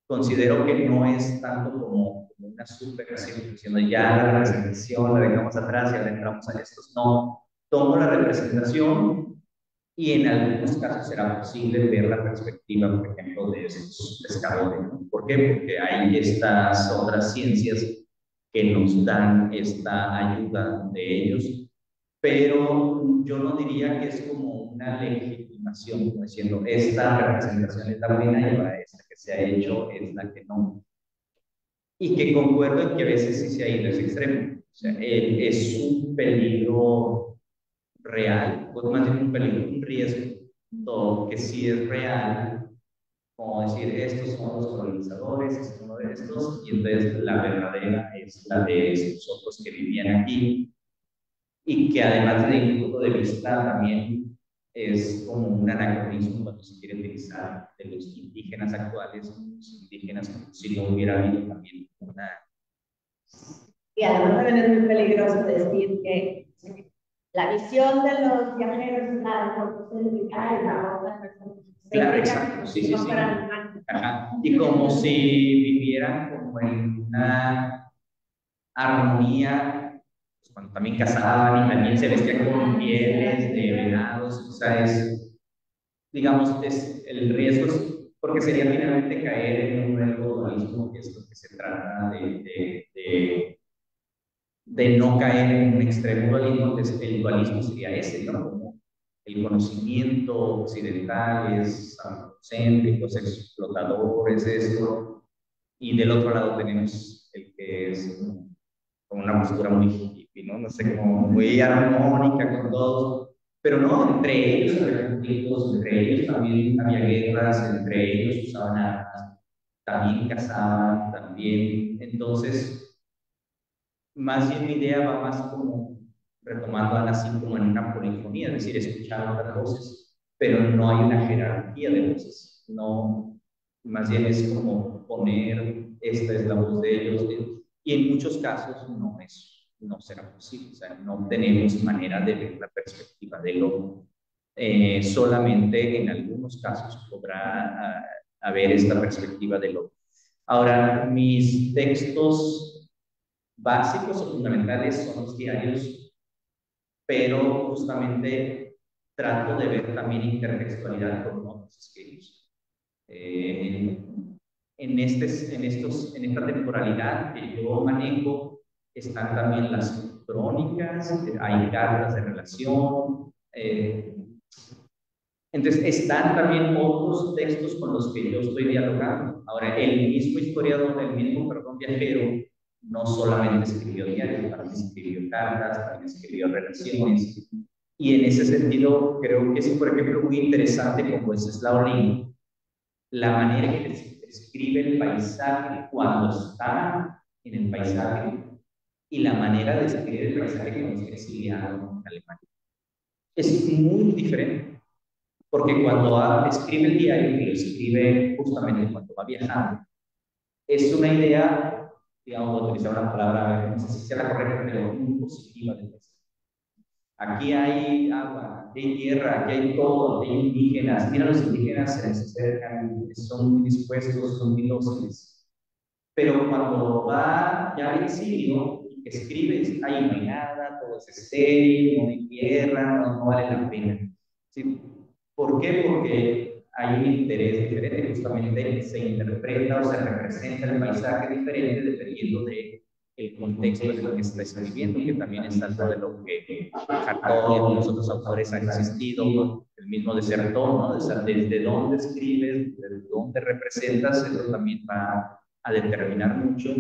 considero que no es tanto como una superación, diciendo ya la representación la dejamos atrás y ahora entramos a estos. No, tomo la representación y en algunos casos será posible ver la perspectiva, por ejemplo, de estos pescadores, ¿no? ¿Por qué? Porque hay estas otras ciencias que nos dan esta ayuda de ellos, pero yo no diría que es como una legitimación, como diciendo, esta representación es la buena y ahora esta que se ha hecho es la que no. Y que concuerdo en que a veces sí se ha ido a ese extremo. O sea, es un peligro real, o más bien un peligro, un riesgo, todo que sí es real, como decir, estos son los colonizadores, estos son de estos, y entonces la verdadera es la de esos otros que vivían aquí, y que además de mi punto de vista también es como un anacronismo cuando se quiere utilizar de los indígenas actuales, los indígenas como si no hubiera habido también una... Y además también es muy peligroso decir que la visión de los viajeros es la antropocéntrica y la otra persona. Claro, exacto, sí, sí, sí. Ajá. Y como si vivieran como en una armonía, pues cuando también cazaban y también se vestían con pieles de venados, o sea, es, digamos, es el riesgo, porque sería finalmente caer en un nuevo dualismo, que es lo que se trata de no caer en un extremo dualismo. Entonces el dualismo sería ese, ¿no? Como el conocimiento occidental es antropocéntrico, es explotador, es esto, y del otro lado tenemos el que es como una postura muy hippie, ¿no? No sé, como muy armónica con todos, pero no, entre ellos había conflictos, entre ellos también había guerras, entre ellos usaban armas, también cazaban, también, entonces, más bien mi idea va más como retomando así como en una polifonía, es decir, escuchar otras voces, pero no hay una jerarquía de voces, no, más bien es como poner, esta es la voz de ellos, y en muchos casos no será posible, o sea, no tenemos manera de ver la perspectiva del otro. Solamente en algunos casos podrá haber esta perspectiva del otro. Ahora, mis textos básicos o fundamentales son los diarios, pero justamente trato de ver también intertextualidad con otros escritos. En esta temporalidad que yo manejo están también las crónicas, hay cartas de relación, entonces están también otros textos con los que yo estoy dialogando. Ahora, el mismo historiador, el mismo, perdón, viajero, no solamente escribió diarios, también escribió cartas, también escribió relaciones. Y en ese sentido, creo que es, por ejemplo, muy interesante como Wenceslao Lin, la manera en que se describe el paisaje cuando está en el paisaje y la manera de escribir el paisaje cuando está exiliado en Alemania. Es muy diferente, porque cuando escribe el diario, que lo escribe justamente cuando va viajando, es una idea, digamos, voy a utilizar una palabra, no sé si sea la correcta, pero muy positiva del paisaje. Aquí hay agua, aquí hay tierra, aquí hay todo, aquí hay indígenas. Mira, los indígenas se acercan, son muy dispuestos, son muy dóciles. Pero cuando va ya al exilio, escribe, ahí no hay nada, todo es estéril, no hay tierra, no vale la pena. ¿Sí? ¿Por qué? Porque hay un interés diferente, justamente se interpreta o se representa el paisaje diferente dependiendo de el contexto en el que está escribiendo, que también es algo de lo que Hartog y algunos otros autores han insistido, el mismo Desertor, ¿no? Desde dónde escribes, desde dónde representas, eso también va a determinar mucho,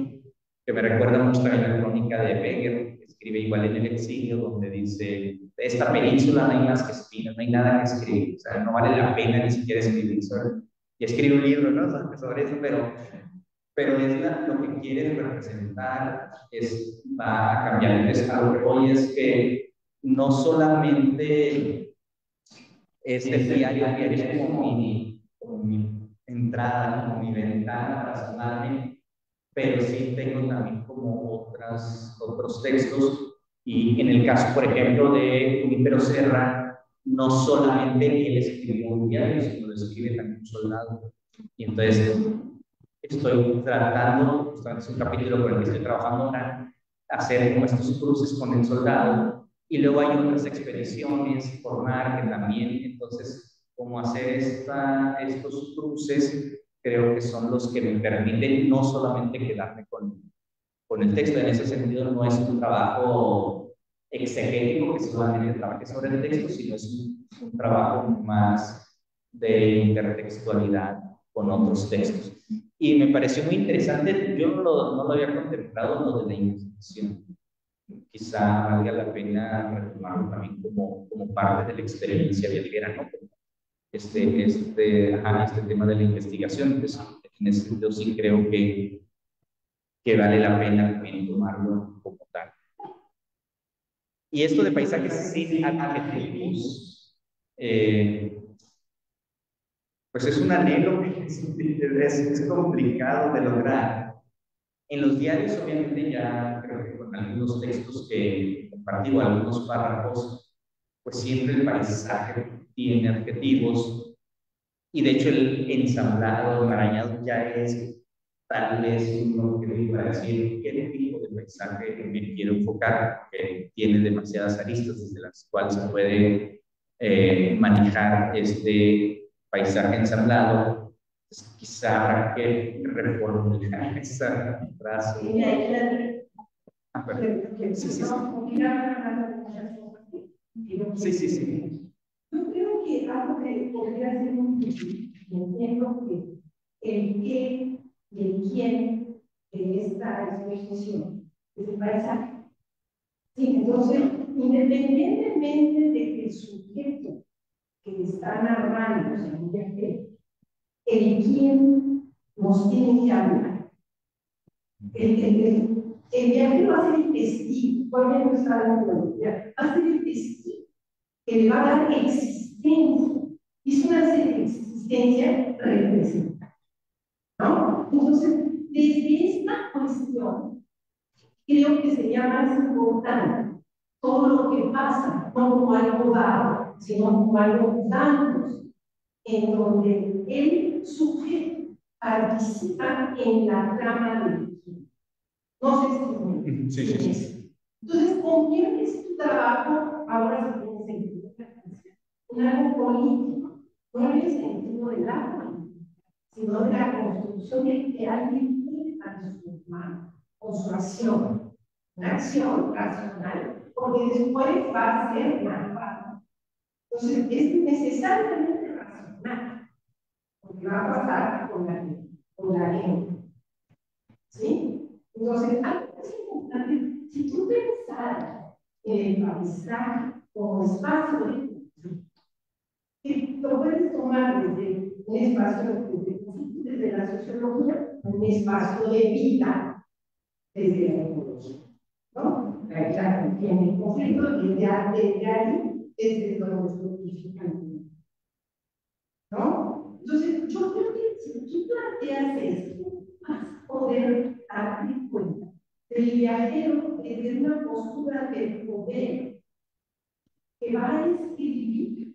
que me recuerda mucho también a la crónica de Becker, que escribe igual en el exilio, donde dice, esta península no hay más que espinas, no hay nada que escribir, o sea, no vale la pena ni siquiera escribir sobre, y escribe un libro, ¿no? Sobre eso, pero lo que quiere representar va a cambiar. Entonces, a lo que voy es que no solamente es el diario es como mi entrada, como mi ventana para asomarme, pero sí tengo también como otros textos, y en el caso, por ejemplo, de Junípero Serra, no solamente él escribió un diario, sino lo escribe también un soldado. Y entonces estoy tratando, justamente es un capítulo con el que estoy trabajando ahora, hacer como estos cruces con el soldado, y luego hay otras expediciones por mar que también, entonces, cómo hacer estos cruces, creo que son los que me permiten no solamente quedarme con el texto. En ese sentido, no es un trabajo exegético que solamente trabaje sobre el texto, sino es un trabajo más de intertextualidad con otros textos. Y me pareció muy interesante, yo no lo había contemplado, lo de la investigación. Quizá valga la pena retomarlo también como parte de la experiencia viajera, ¿no? Este tema de la investigación. Entonces, en ese sentido sí creo que vale la pena también tomarlo como tal. Y esto de paisajes sin adjetivos, pues es un anhelo que es complicado de lograr. En los diarios, obviamente, ya creo que con algunos textos que compartí o algunos párrafos, pues siempre el paisaje tiene adjetivos, y de hecho el ensamblado, enmarañado, ya es tal vez uno que para decir qué tipo de paisaje me quiero enfocar, que tiene demasiadas aristas desde las cuales se puede manejar este paisaje ensamblado. Pues quizá habrá que reformular esa frase. Sí, sí, sí. Sí, sí, sí. podría ser un ejemplo que el qué y el quién de esta exposición es el paisaje. Sí, entonces, independientemente de que el sujeto que está narrando, o sea, el quién nos tiene que hablar. El viajero va a ser el testigo, porque no está hablando, va a ser el testigo que le va a dar existencia. Es una existencia representativa, ¿no? Entonces, desde esta cuestión, creo que sería más importante todo lo que pasa, no como algo dado, sino como algo dado, en donde el sujeto participa en la trama del guión. No sé si sí. Entonces, conviertes tu trabajo, ahora se tiene sentido, en algo político, no en el sentido del arte, sino de la construcción de que alguien puede transformar con su acción, una acción racional, porque después va a ser narrado. Entonces, es necesariamente racional, porque va a pasar con la gente. ¿Sí? Entonces, algo es importante, si tú pensaras en el paisaje como espacio de conflicto, que lo puedes tomar desde un espacio de conflicto, desde la sociología, un espacio de vida, desde la ecología, ¿no? La tiene el conflicto desde ahí, desde donde se modifica el mundo, ¿no? Entonces, yo creo que si tú planteas esto, vas a poder darte cuenta del viajero desde una postura de poder que va a escribir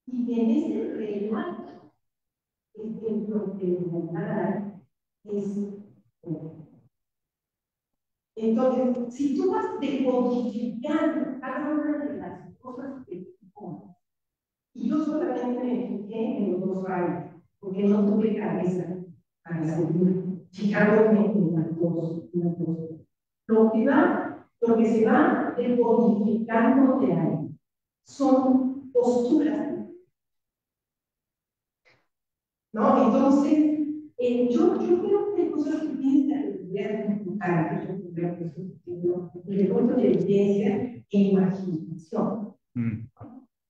y que en ese relato lo que va a dar es entonces, si tú vas decodificando cada una de las cosas que tú pones, y yo solamente me fijé en los dos rayos, porque no tuve cabeza para seguir fijándome en las dos. Lo que se va decodificando de ahí son posturas, ¿no? Entonces, yo creo que hay cosas que tienes que aprender importantes, de punto de evidencia e imaginación. En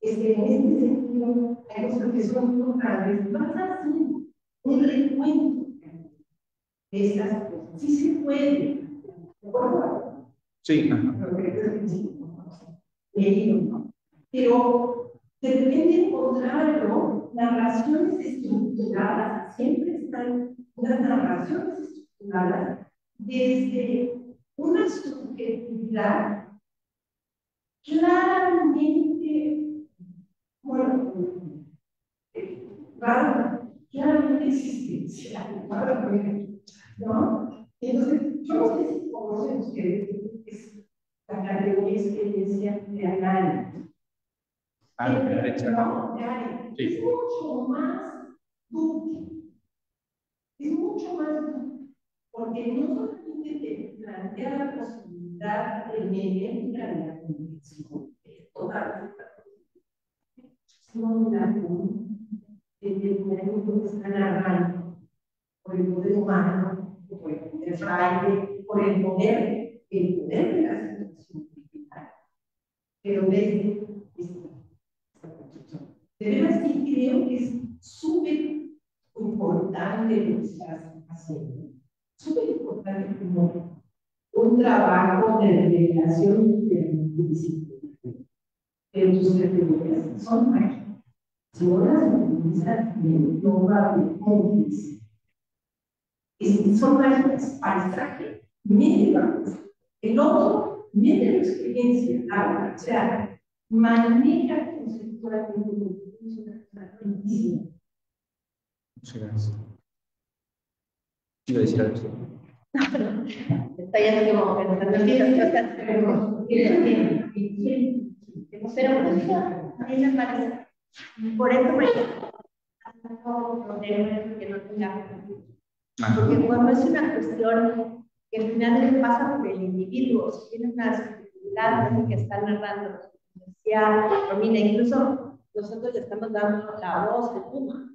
este sentido, hay cosas que son importantes. Vas a hacer un recuento de estas cosas. Sí se puede. ¿De acuerdo? Sí. Pero de repente encontrarlo, narraciones estructuradas, siempre están unas narraciones estructuradas desde una subjetividad claramente, bueno, claramente existencial, ¿no? Entonces, yo no sé si conocen ustedes la categoría experiencia de análisis. No, es mucho más útil. Es mucho más útil. Porque no solamente te plantea la posibilidad de mediática de la convicción, sino de la que está narrando por el poder humano, por el poder fraile, por el poder de la situación militar. Pero desde de verdad sí creo que es súper importante lo que estás haciendo. Súper importante como un trabajo de revelación interdisciplinaria. Pero tus categorías son mágicas. Si no las utilizas bien, no va a haber cómplice. Son mágicas. Paisaje, medio el otro, medio la experiencia, habla, o sea, maneja conceptualmente. Muchas gracias. Iba a decir algo. Estoy así como pensando en cosas, pero a mí me parece. Por eso me que no tenga. Porque cuando es una cuestión que al final pasa por el individuo, si tiene una subjetividad que está narrando, decía Romina, incluso nosotros le estamos dando la voz de Puma,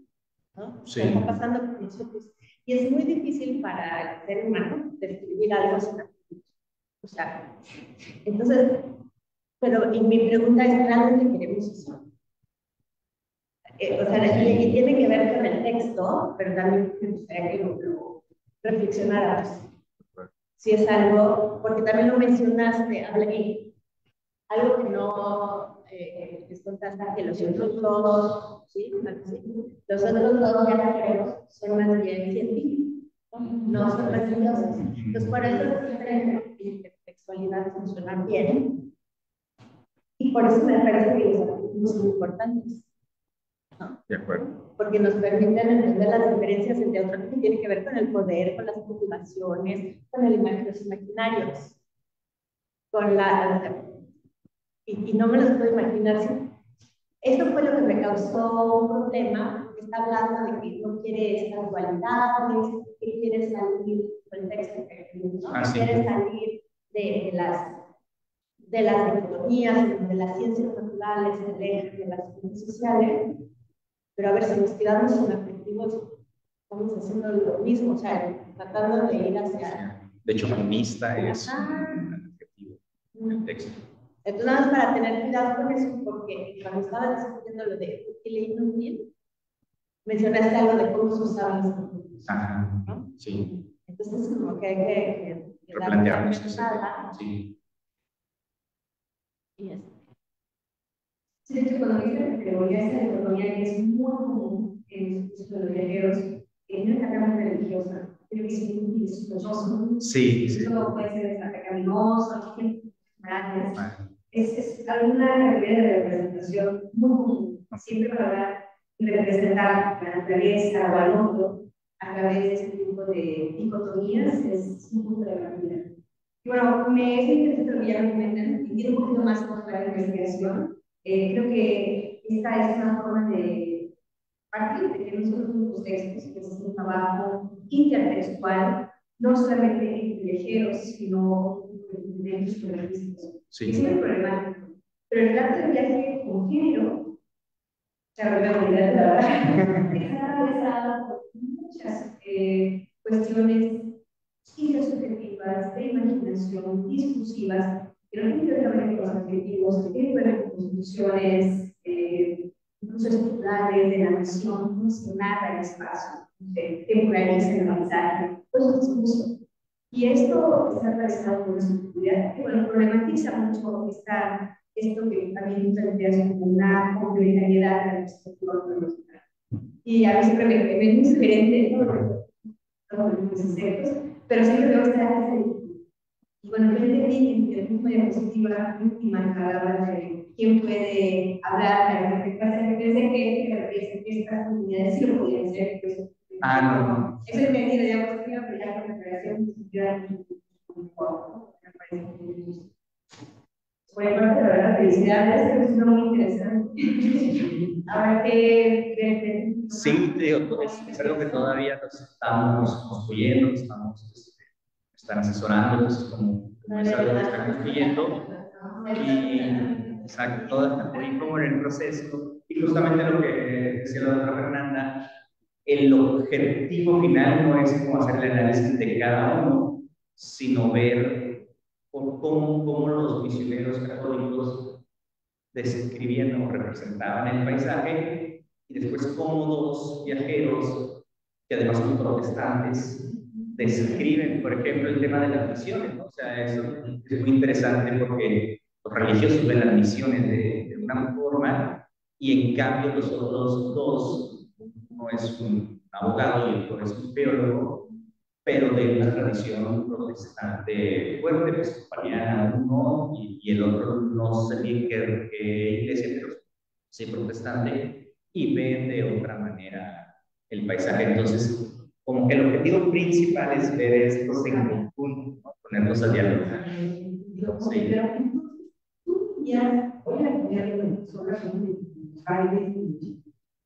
¿no? Sí. ¿Qué está pasando con nosotros? Y es muy difícil para el ser humano describir algo sin atributos. O sea, entonces, y mi pregunta es, ¿realmente queremos eso? O sea, y tiene que ver con el texto, pero también me gustaría que lo reflexionáramos. Si es algo, porque también lo mencionaste, algo que no les contaste, que los otros dos, ¿sí? Los otros dos viajeros son más bien científicos, no son religiosos. Entonces, por eso la intertextualidad funciona bien. Y por eso me parece que los artículos son importantes. ¿No? De acuerdo. Porque nos permiten entender las diferencias entre otros que tiene que ver con el poder, con las preocupaciones, con los imaginarios, con y no me los puedo imaginar. Si esto fue lo que me causó un problema, porque está hablando de que no quiere estas dualidades, que quiere salir del texto, ¿no? Sí. Quiere salir de las economías, de las ciencias naturales, de las ciencias sociales. Pero a ver, si nos quedamos en afectivos, estamos haciendo lo mismo, o sea, tratando de ir hacia... De hecho, humanista es un adjetivo del texto. Entonces, nada más para tener cuidado con eso, porque cuando estaba discutiendo lo de útil e inútil, mencionaste algo de cómo se usaban los conjuntos. Ajá, ¿no? Sí. Entonces, como que hay que replantearnos. Sí. Y eso. Sí, de hecho, cuando dice la categoría esta de economía, que es muy común en los viajeros, en una carrera religiosa, creo que es sospechoso. Sí. Eso puede ser pecaminoso, es alguna categoría de representación muy común. Siempre para representar la naturaleza o al otro a través de este tipo de dicotomías es un punto de partida. Y bueno, me es interesante lo que ya me comentan y tiene un poquito más con la investigación. Creo que esta es una forma de partir de que nosotros tenemos textos, que es un trabajo intertextual, no solamente entre viajeros, sino entre los periodistas. Sí. Es muy problemático. Pero el trato de viaje con género, la realidad de la verdad, está atravesado por muchas cuestiones intersubjetivas, de imaginación, discursivas, que no tienen que ver con los objetivos, que tienen que ver con construcciones, incluso estructurales de la nación, cómo se narra el espacio, temporaliza el mensaje, todo es discurso. Y esto está atravesado por una subjetividad que, bueno, problematiza mucho esto que también planteas como una complementariedad de la perspectiva cronológica. Y a mí siempre me es muy sugerente, ¿no? Los insectos, pero siempre veo esta y bueno, yo entendí que el mismo diapositiva última que hablaba de quién puede hablar de pensé que estas comunidades sí lo podían hacer. Pues, no. Eso entendí la diapositiva, pero ya con la creación me parece muy por el parte de la verdad, felicidades, es muy interesante. Ahora que... Sí, es algo que todavía nos estamos construyendo, están asesorando, entonces como es algo que está construyendo y exacto, todo está como en el proceso y justamente lo que decía la doctora Fernanda, el objetivo final no es como hacer el análisis de cada uno, sino ver cómo los misioneros católicos describían o representaban el paisaje y después cómo dos viajeros, que además son protestantes, describen, por ejemplo, el tema de las misiones, ¿no? O sea, eso es muy interesante porque los religiosos ven las misiones de una forma y en cambio los otros dos, uno es un abogado y otro es un teólogo, pero de una tradición protestante fuerte, episcopaliana uno y el otro no sé bien qué iglesia, pero sí protestante, y ven de otra manera el paisaje. Entonces, como que el objetivo principal es ver estos en conjunto, ¿no? Ponerlos a dialogar. Sí. Ya, voy a poner solamente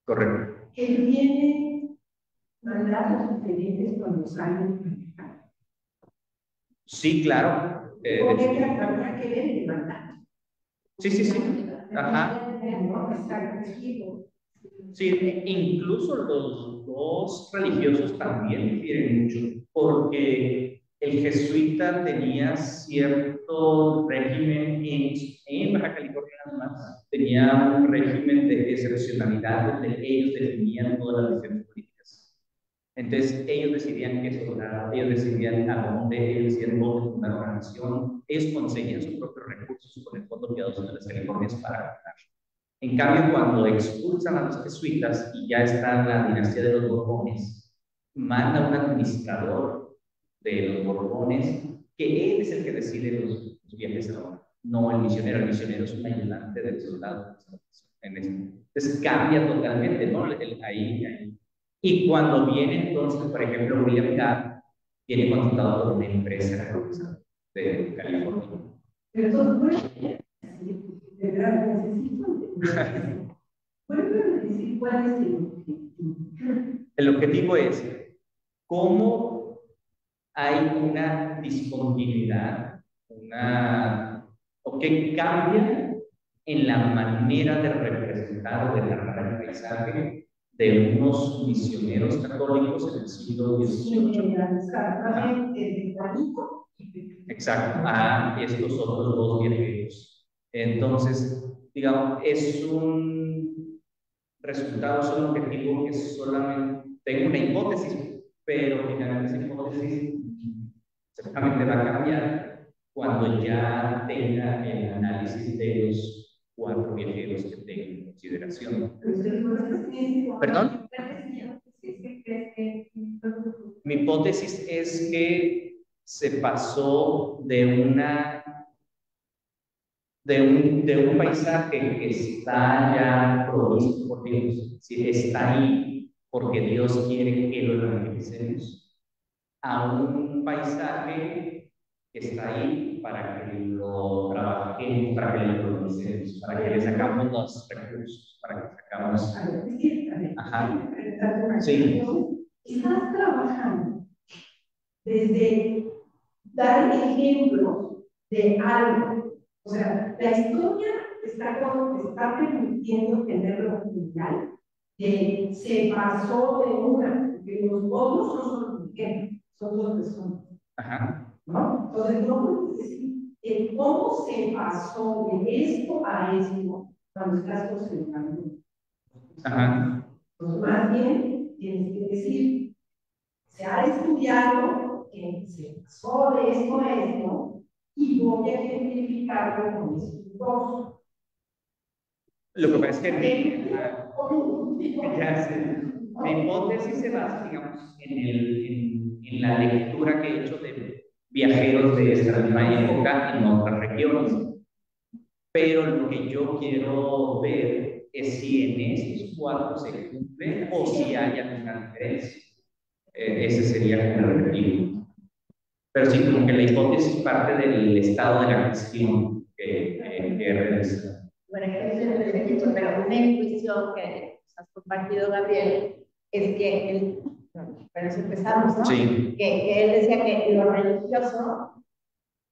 correcto. Que tiene mandatos diferentes cuando salen. Sí, claro. Porque habrá que ver el mandato. Sí. Ajá. Sí, incluso los dos religiosos también difieren mucho, porque el jesuita tenía cierto régimen en Baja California, nada más, tenía un régimen de excepcionalidad donde ellos definían todas las decisiones políticas. Entonces, ellos decidían qué explorar, ellos decidían a dónde, ellos decidían dónde fundar una nación, ellos conseguían sus propios recursos con el Fondo Piadoso de las Californias para ganar. En cambio, cuando expulsan a los jesuitas y ya está la dinastía de los Borbones, manda un administrador de los Borbones, que él es el que decide los viajes a Roma, no el misionero. El misionero es un ayudante del soldado. Entonces cambia totalmente, ¿no? Ahí. Y cuando viene entonces, por ejemplo, William Carr, viene contratado por una empresa de California. Pero de verdad, decir cuál es el objetivo. El objetivo es cómo hay una discontinuidad, o que cambia en la manera de representar o de narrar el paisaje de unos misioneros católicos en el siglo XVIII. Exacto, a estos otros dos viajeros. Entonces, digamos, es un resultado, es un objetivo que solamente tengo una hipótesis, pero finalmente esa hipótesis seguramente va a cambiar cuando ya tenga el análisis de los 4 viajeros que tengo en consideración. ¿Perdón? Mi hipótesis es que se pasó de un paisaje que está ya provisto por Dios, es decir, está ahí porque Dios quiere que lo evangelicemos, a un paisaje que está ahí para que lo trabajemos, para que lo producemos, para que le sacamos los recursos, para que sacamos. Ajá. Sí. Estás trabajando desde dar ejemplos de algo. O sea, la historia está permitiendo tener lo general. Se pasó de una, que los otros no son ejemplos, son dos personas. Ajá. ¿No? Entonces, no puedes decir cómo se pasó de esto a esto cuando estás concentrando. Ajá. Pues más bien tienes que decir, se ha estudiado que se pasó de esto a esto y voy a identificarlo con estos dos. Lo que pasa es que mi hipótesis se basa, digamos, en la lectura que he hecho de viajeros de esta misma época en otras regiones. Pero lo que yo quiero ver es si en estos 4 se cumple o si hay alguna diferencia. Ese sería como el objetivo. Pero sí, como que la hipótesis parte del estado de la cuestión que realiza. Bueno, pero una intuición que has compartido, Gabriel, es que pero si empezamos, ¿no? Sí. Que él decía que lo religioso,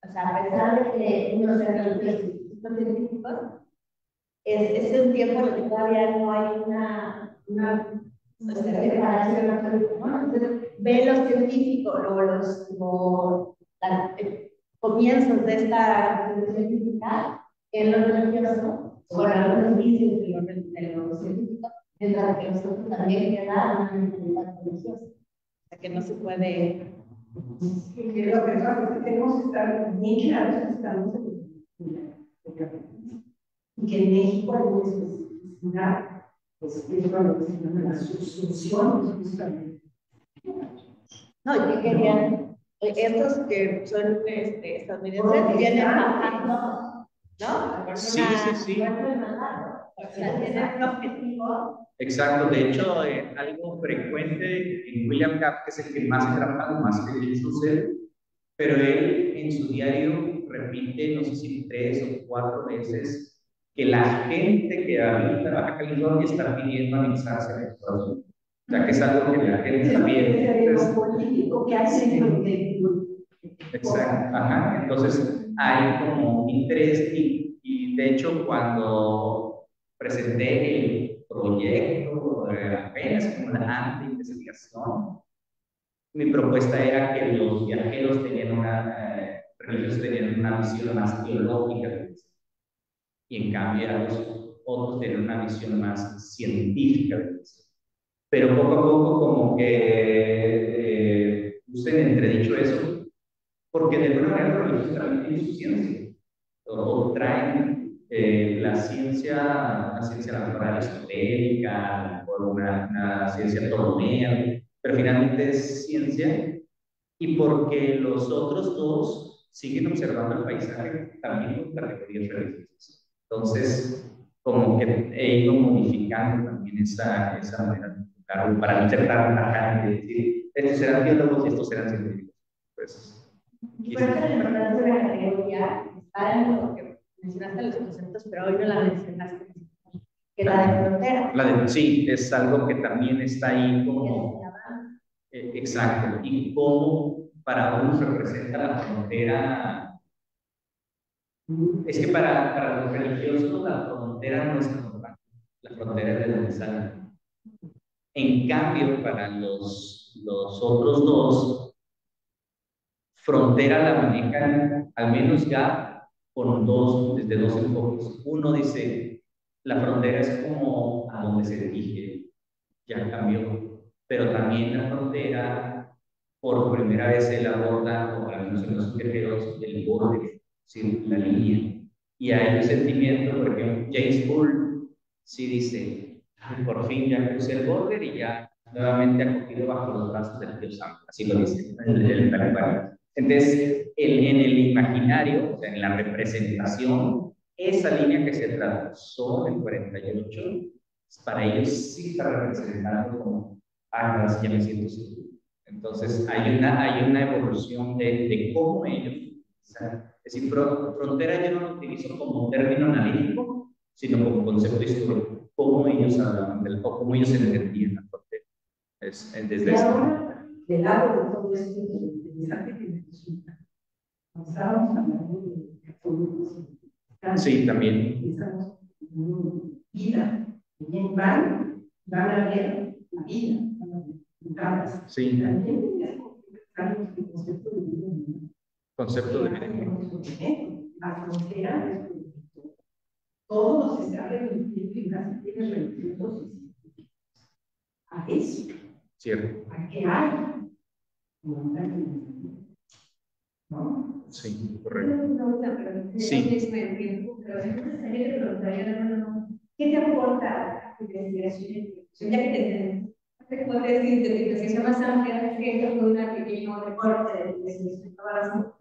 o sea, a pesar de que uno sea religioso y científicos, es un tiempo en el que todavía no hay una separación absoluta, ¿no? Entonces, ven los científicos o los comienzos de esta científica en lo religioso, con algunos vicios de los científicos, mientras que nosotros también queda una mentalidad religiosa. O sea, que no se puede. Sí, que lo que tenemos que estar bien claros que estamos y que en México hay una especificidad, pues, es lo que se llama la subsunción, justamente. No, y que querían, estos que son estadounidenses, vienen bajando, ¿no? Sí. O sea, tienen un objetivo. Exacto, de hecho, algo frecuente en William Carr, que es el que más he trabajado, más que el sucede, pero él en su diario repite, no sé si 3 o 4 veces, que la gente que habita Baja California está pidiendo anexarse a Estados Unidos. O sea, que es algo que la gente también. Es político que hace. Exacto, ajá. Entonces, hay como interés y de hecho, cuando presenté el proyecto apenas como la investigación. Mi propuesta era que los viajeros religiosos tenían una visión más teológica, y en cambio los otros tenían una visión más científica. Pero poco a poco como que puse en entredicho eso, porque de alguna manera los religiosos también tienen su ciencia, o traen la ciencia natural esotérica, o una ciencia ptolomea, pero finalmente es ciencia, y porque los otros dos siguen observando el paisaje también con categorías religiosas. Entonces, como que he ido modificando también esa manera de enfocarlo para no ser tan tajante y decir, estos serán biólogos y estos serán científicos. Pues, y por eso la importancia de la categoría está en lo que mencionaste los conceptos, pero hoy no la mencionaste, que la de frontera. Sí, es algo que también está ahí como... exacto, y cómo para uno representa la frontera. Es que para los religiosos la frontera no es normal, la frontera es de donde salen. En cambio, para los otros dos, frontera la manejan al menos ya desde dos enfoques. Uno dice, la frontera es como a donde se dirige, ya cambió, pero también la frontera, por primera vez se la aborda, o al menos en los guerreros, el borde, ¿sí? La línea. Y hay un sentimiento, por ejemplo, James Bull sí dice, por fin ya crucé el border y ya nuevamente acogido bajo los brazos del Dios Santo, así lo dice el Taliban. Entonces, en el imaginario, o sea, en la representación, esa línea que se trazó en el 48, para ellos sí está representando como, ahora ya me siento seguro. Entonces, hay una evolución de cómo ellos, o sea, es decir, frontera yo no lo utilizo como término analítico, sino como concepto histórico, cómo ellos hablaban, o cómo ellos entendían la frontera. Desde ahora, del lado de todo esto, interesante que me resulta. Estábamos hablando de absolutos. Sí, también. Estamos en vida. Bien, van a ver la vida. Sí. También concepto de vida. La frontera es todos los estados y las tienes religiosos a eso. Cierto. A que hay. ¿No? Sí, correcto. Sí. ¿Qué te aporta la investigación? Ya que te puedes decir de investigación más amplia, que esto fue un pequeño reporte de investigación.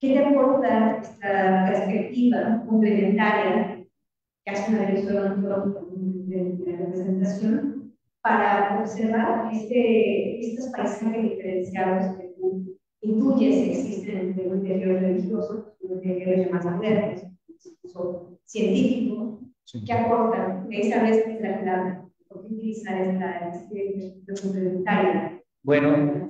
¿Qué te aporta esta perspectiva complementaria que hace una revisión de representación para observar estos paisajes diferenciados que tú intuyes existen entre un interior religioso y un interior más moderno, incluso científico, sí, que aportan esa vez ¿por qué utilizar esta complementaria? Bueno,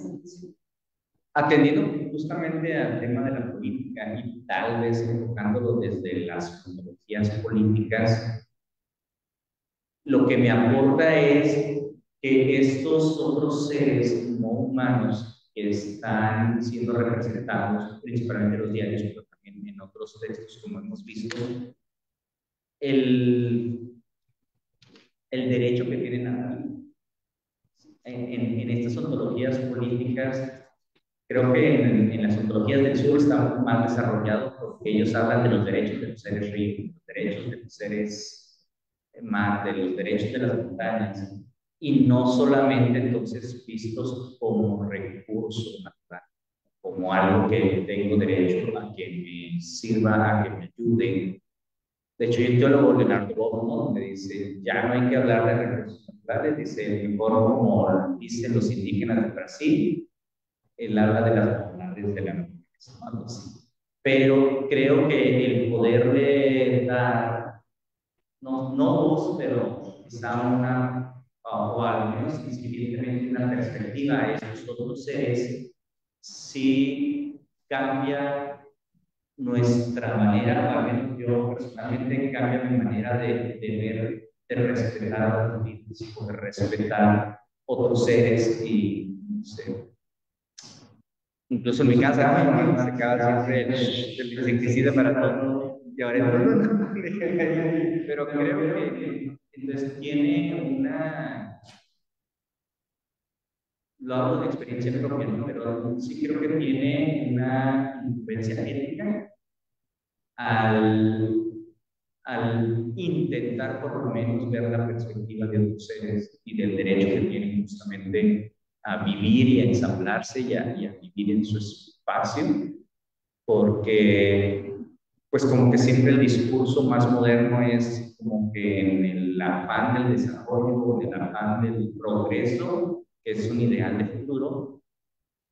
atendiendo justamente al tema de la política y tal vez enfocándolo desde las ontologías políticas, lo que me aporta es que estos otros seres no humanos que están siendo representados principalmente en los diarios, pero también en otros textos, como hemos visto, el derecho que tienen a la vida. En estas ontologías políticas, creo que en las ontologías del sur está más desarrollado porque ellos hablan de los derechos de los seres ríos, los derechos de los seres mar, de los derechos de las montañas, y no solamente entonces vistos como recurso natural, como algo que tengo derecho a que me sirva, a que me ayude. De hecho, hay un teólogo, Leonardo Boff, me dice, ya no hay que hablar de recursos naturales, dice, mejor como dicen los indígenas de Brasil, él habla de las bondades de la naturaleza. Pero creo que el poderle dar, no voz, pero quizá o al menos incipientemente una perspectiva a estos otros seres, sí cambia nuestra manera, o al menos yo personalmente, cambia mi manera de ver, de respetar a otros físicos, de respetar otros seres y, no sé, incluso en mi casa, mi mamá se acaba siempre el insecticida para todo, y ahora no, pero creo que entonces tiene una, lo hablo de experiencia propia, ¿no? Pero sí creo que tiene una influencia ética al, al intentar por lo menos ver la perspectiva de otros seres y del derecho que tienen justamente a vivir y a ensamblarse y a vivir en su espacio, porque pues como que siempre el discurso más moderno es como que en el afán del desarrollo, en el afán del progreso, que es un ideal de futuro,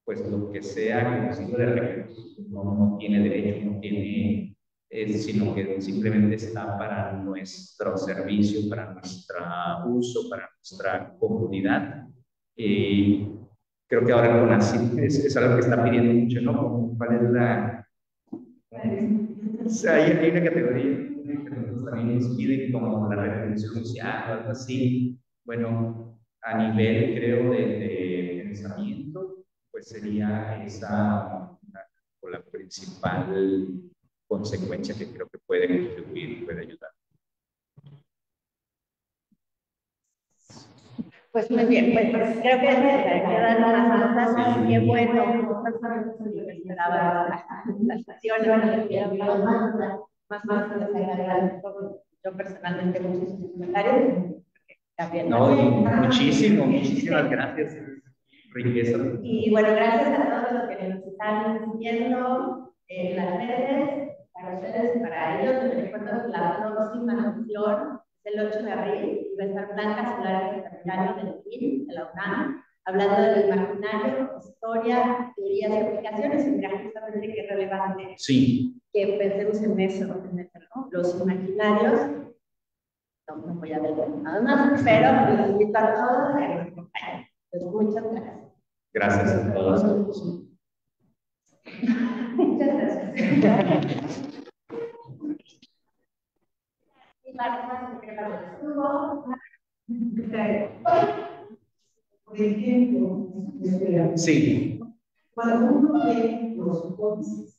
pues lo que sea conocido de recursos no tiene derecho, no tiene, sino que simplemente está para nuestro servicio, para nuestro uso, para nuestra comodidad. Y creo que ahora con así es algo que está pidiendo mucho, ¿no? Como, ¿cuál es la...? O sea, hay una categoría que nosotros también nos piden como la revolución social o algo así. Bueno, a nivel, creo, de pensamiento, pues sería esa o la principal consecuencia que creo que puede contribuir y puede ayudar. Pues muy bien, pues creo que quedan más cosas, qué bueno, esperaba la sesión, yo personalmente muchísimos comentarios. No, muchísimas gracias. Riqueza. Y bueno, gracias a todos los que nos están viendo en las redes, para ustedes y para ellos. Les recuerdo que la próxima sesión es el 8 de abril y va a estar Blanca Solares, secretaria del PIN, de la UNAM, hablando del imaginario, historia, teorías y aplicaciones. Y mira, justamente qué relevante que pensemos en eso, ¿no? Los imaginarios. No voy a ver nada más, pero los invito a todos a que nos acompañen. Entonces, muchas gracias. Gracias a todos. Muchas gracias. Por ejemplo, sí. cuando uno ve los cómics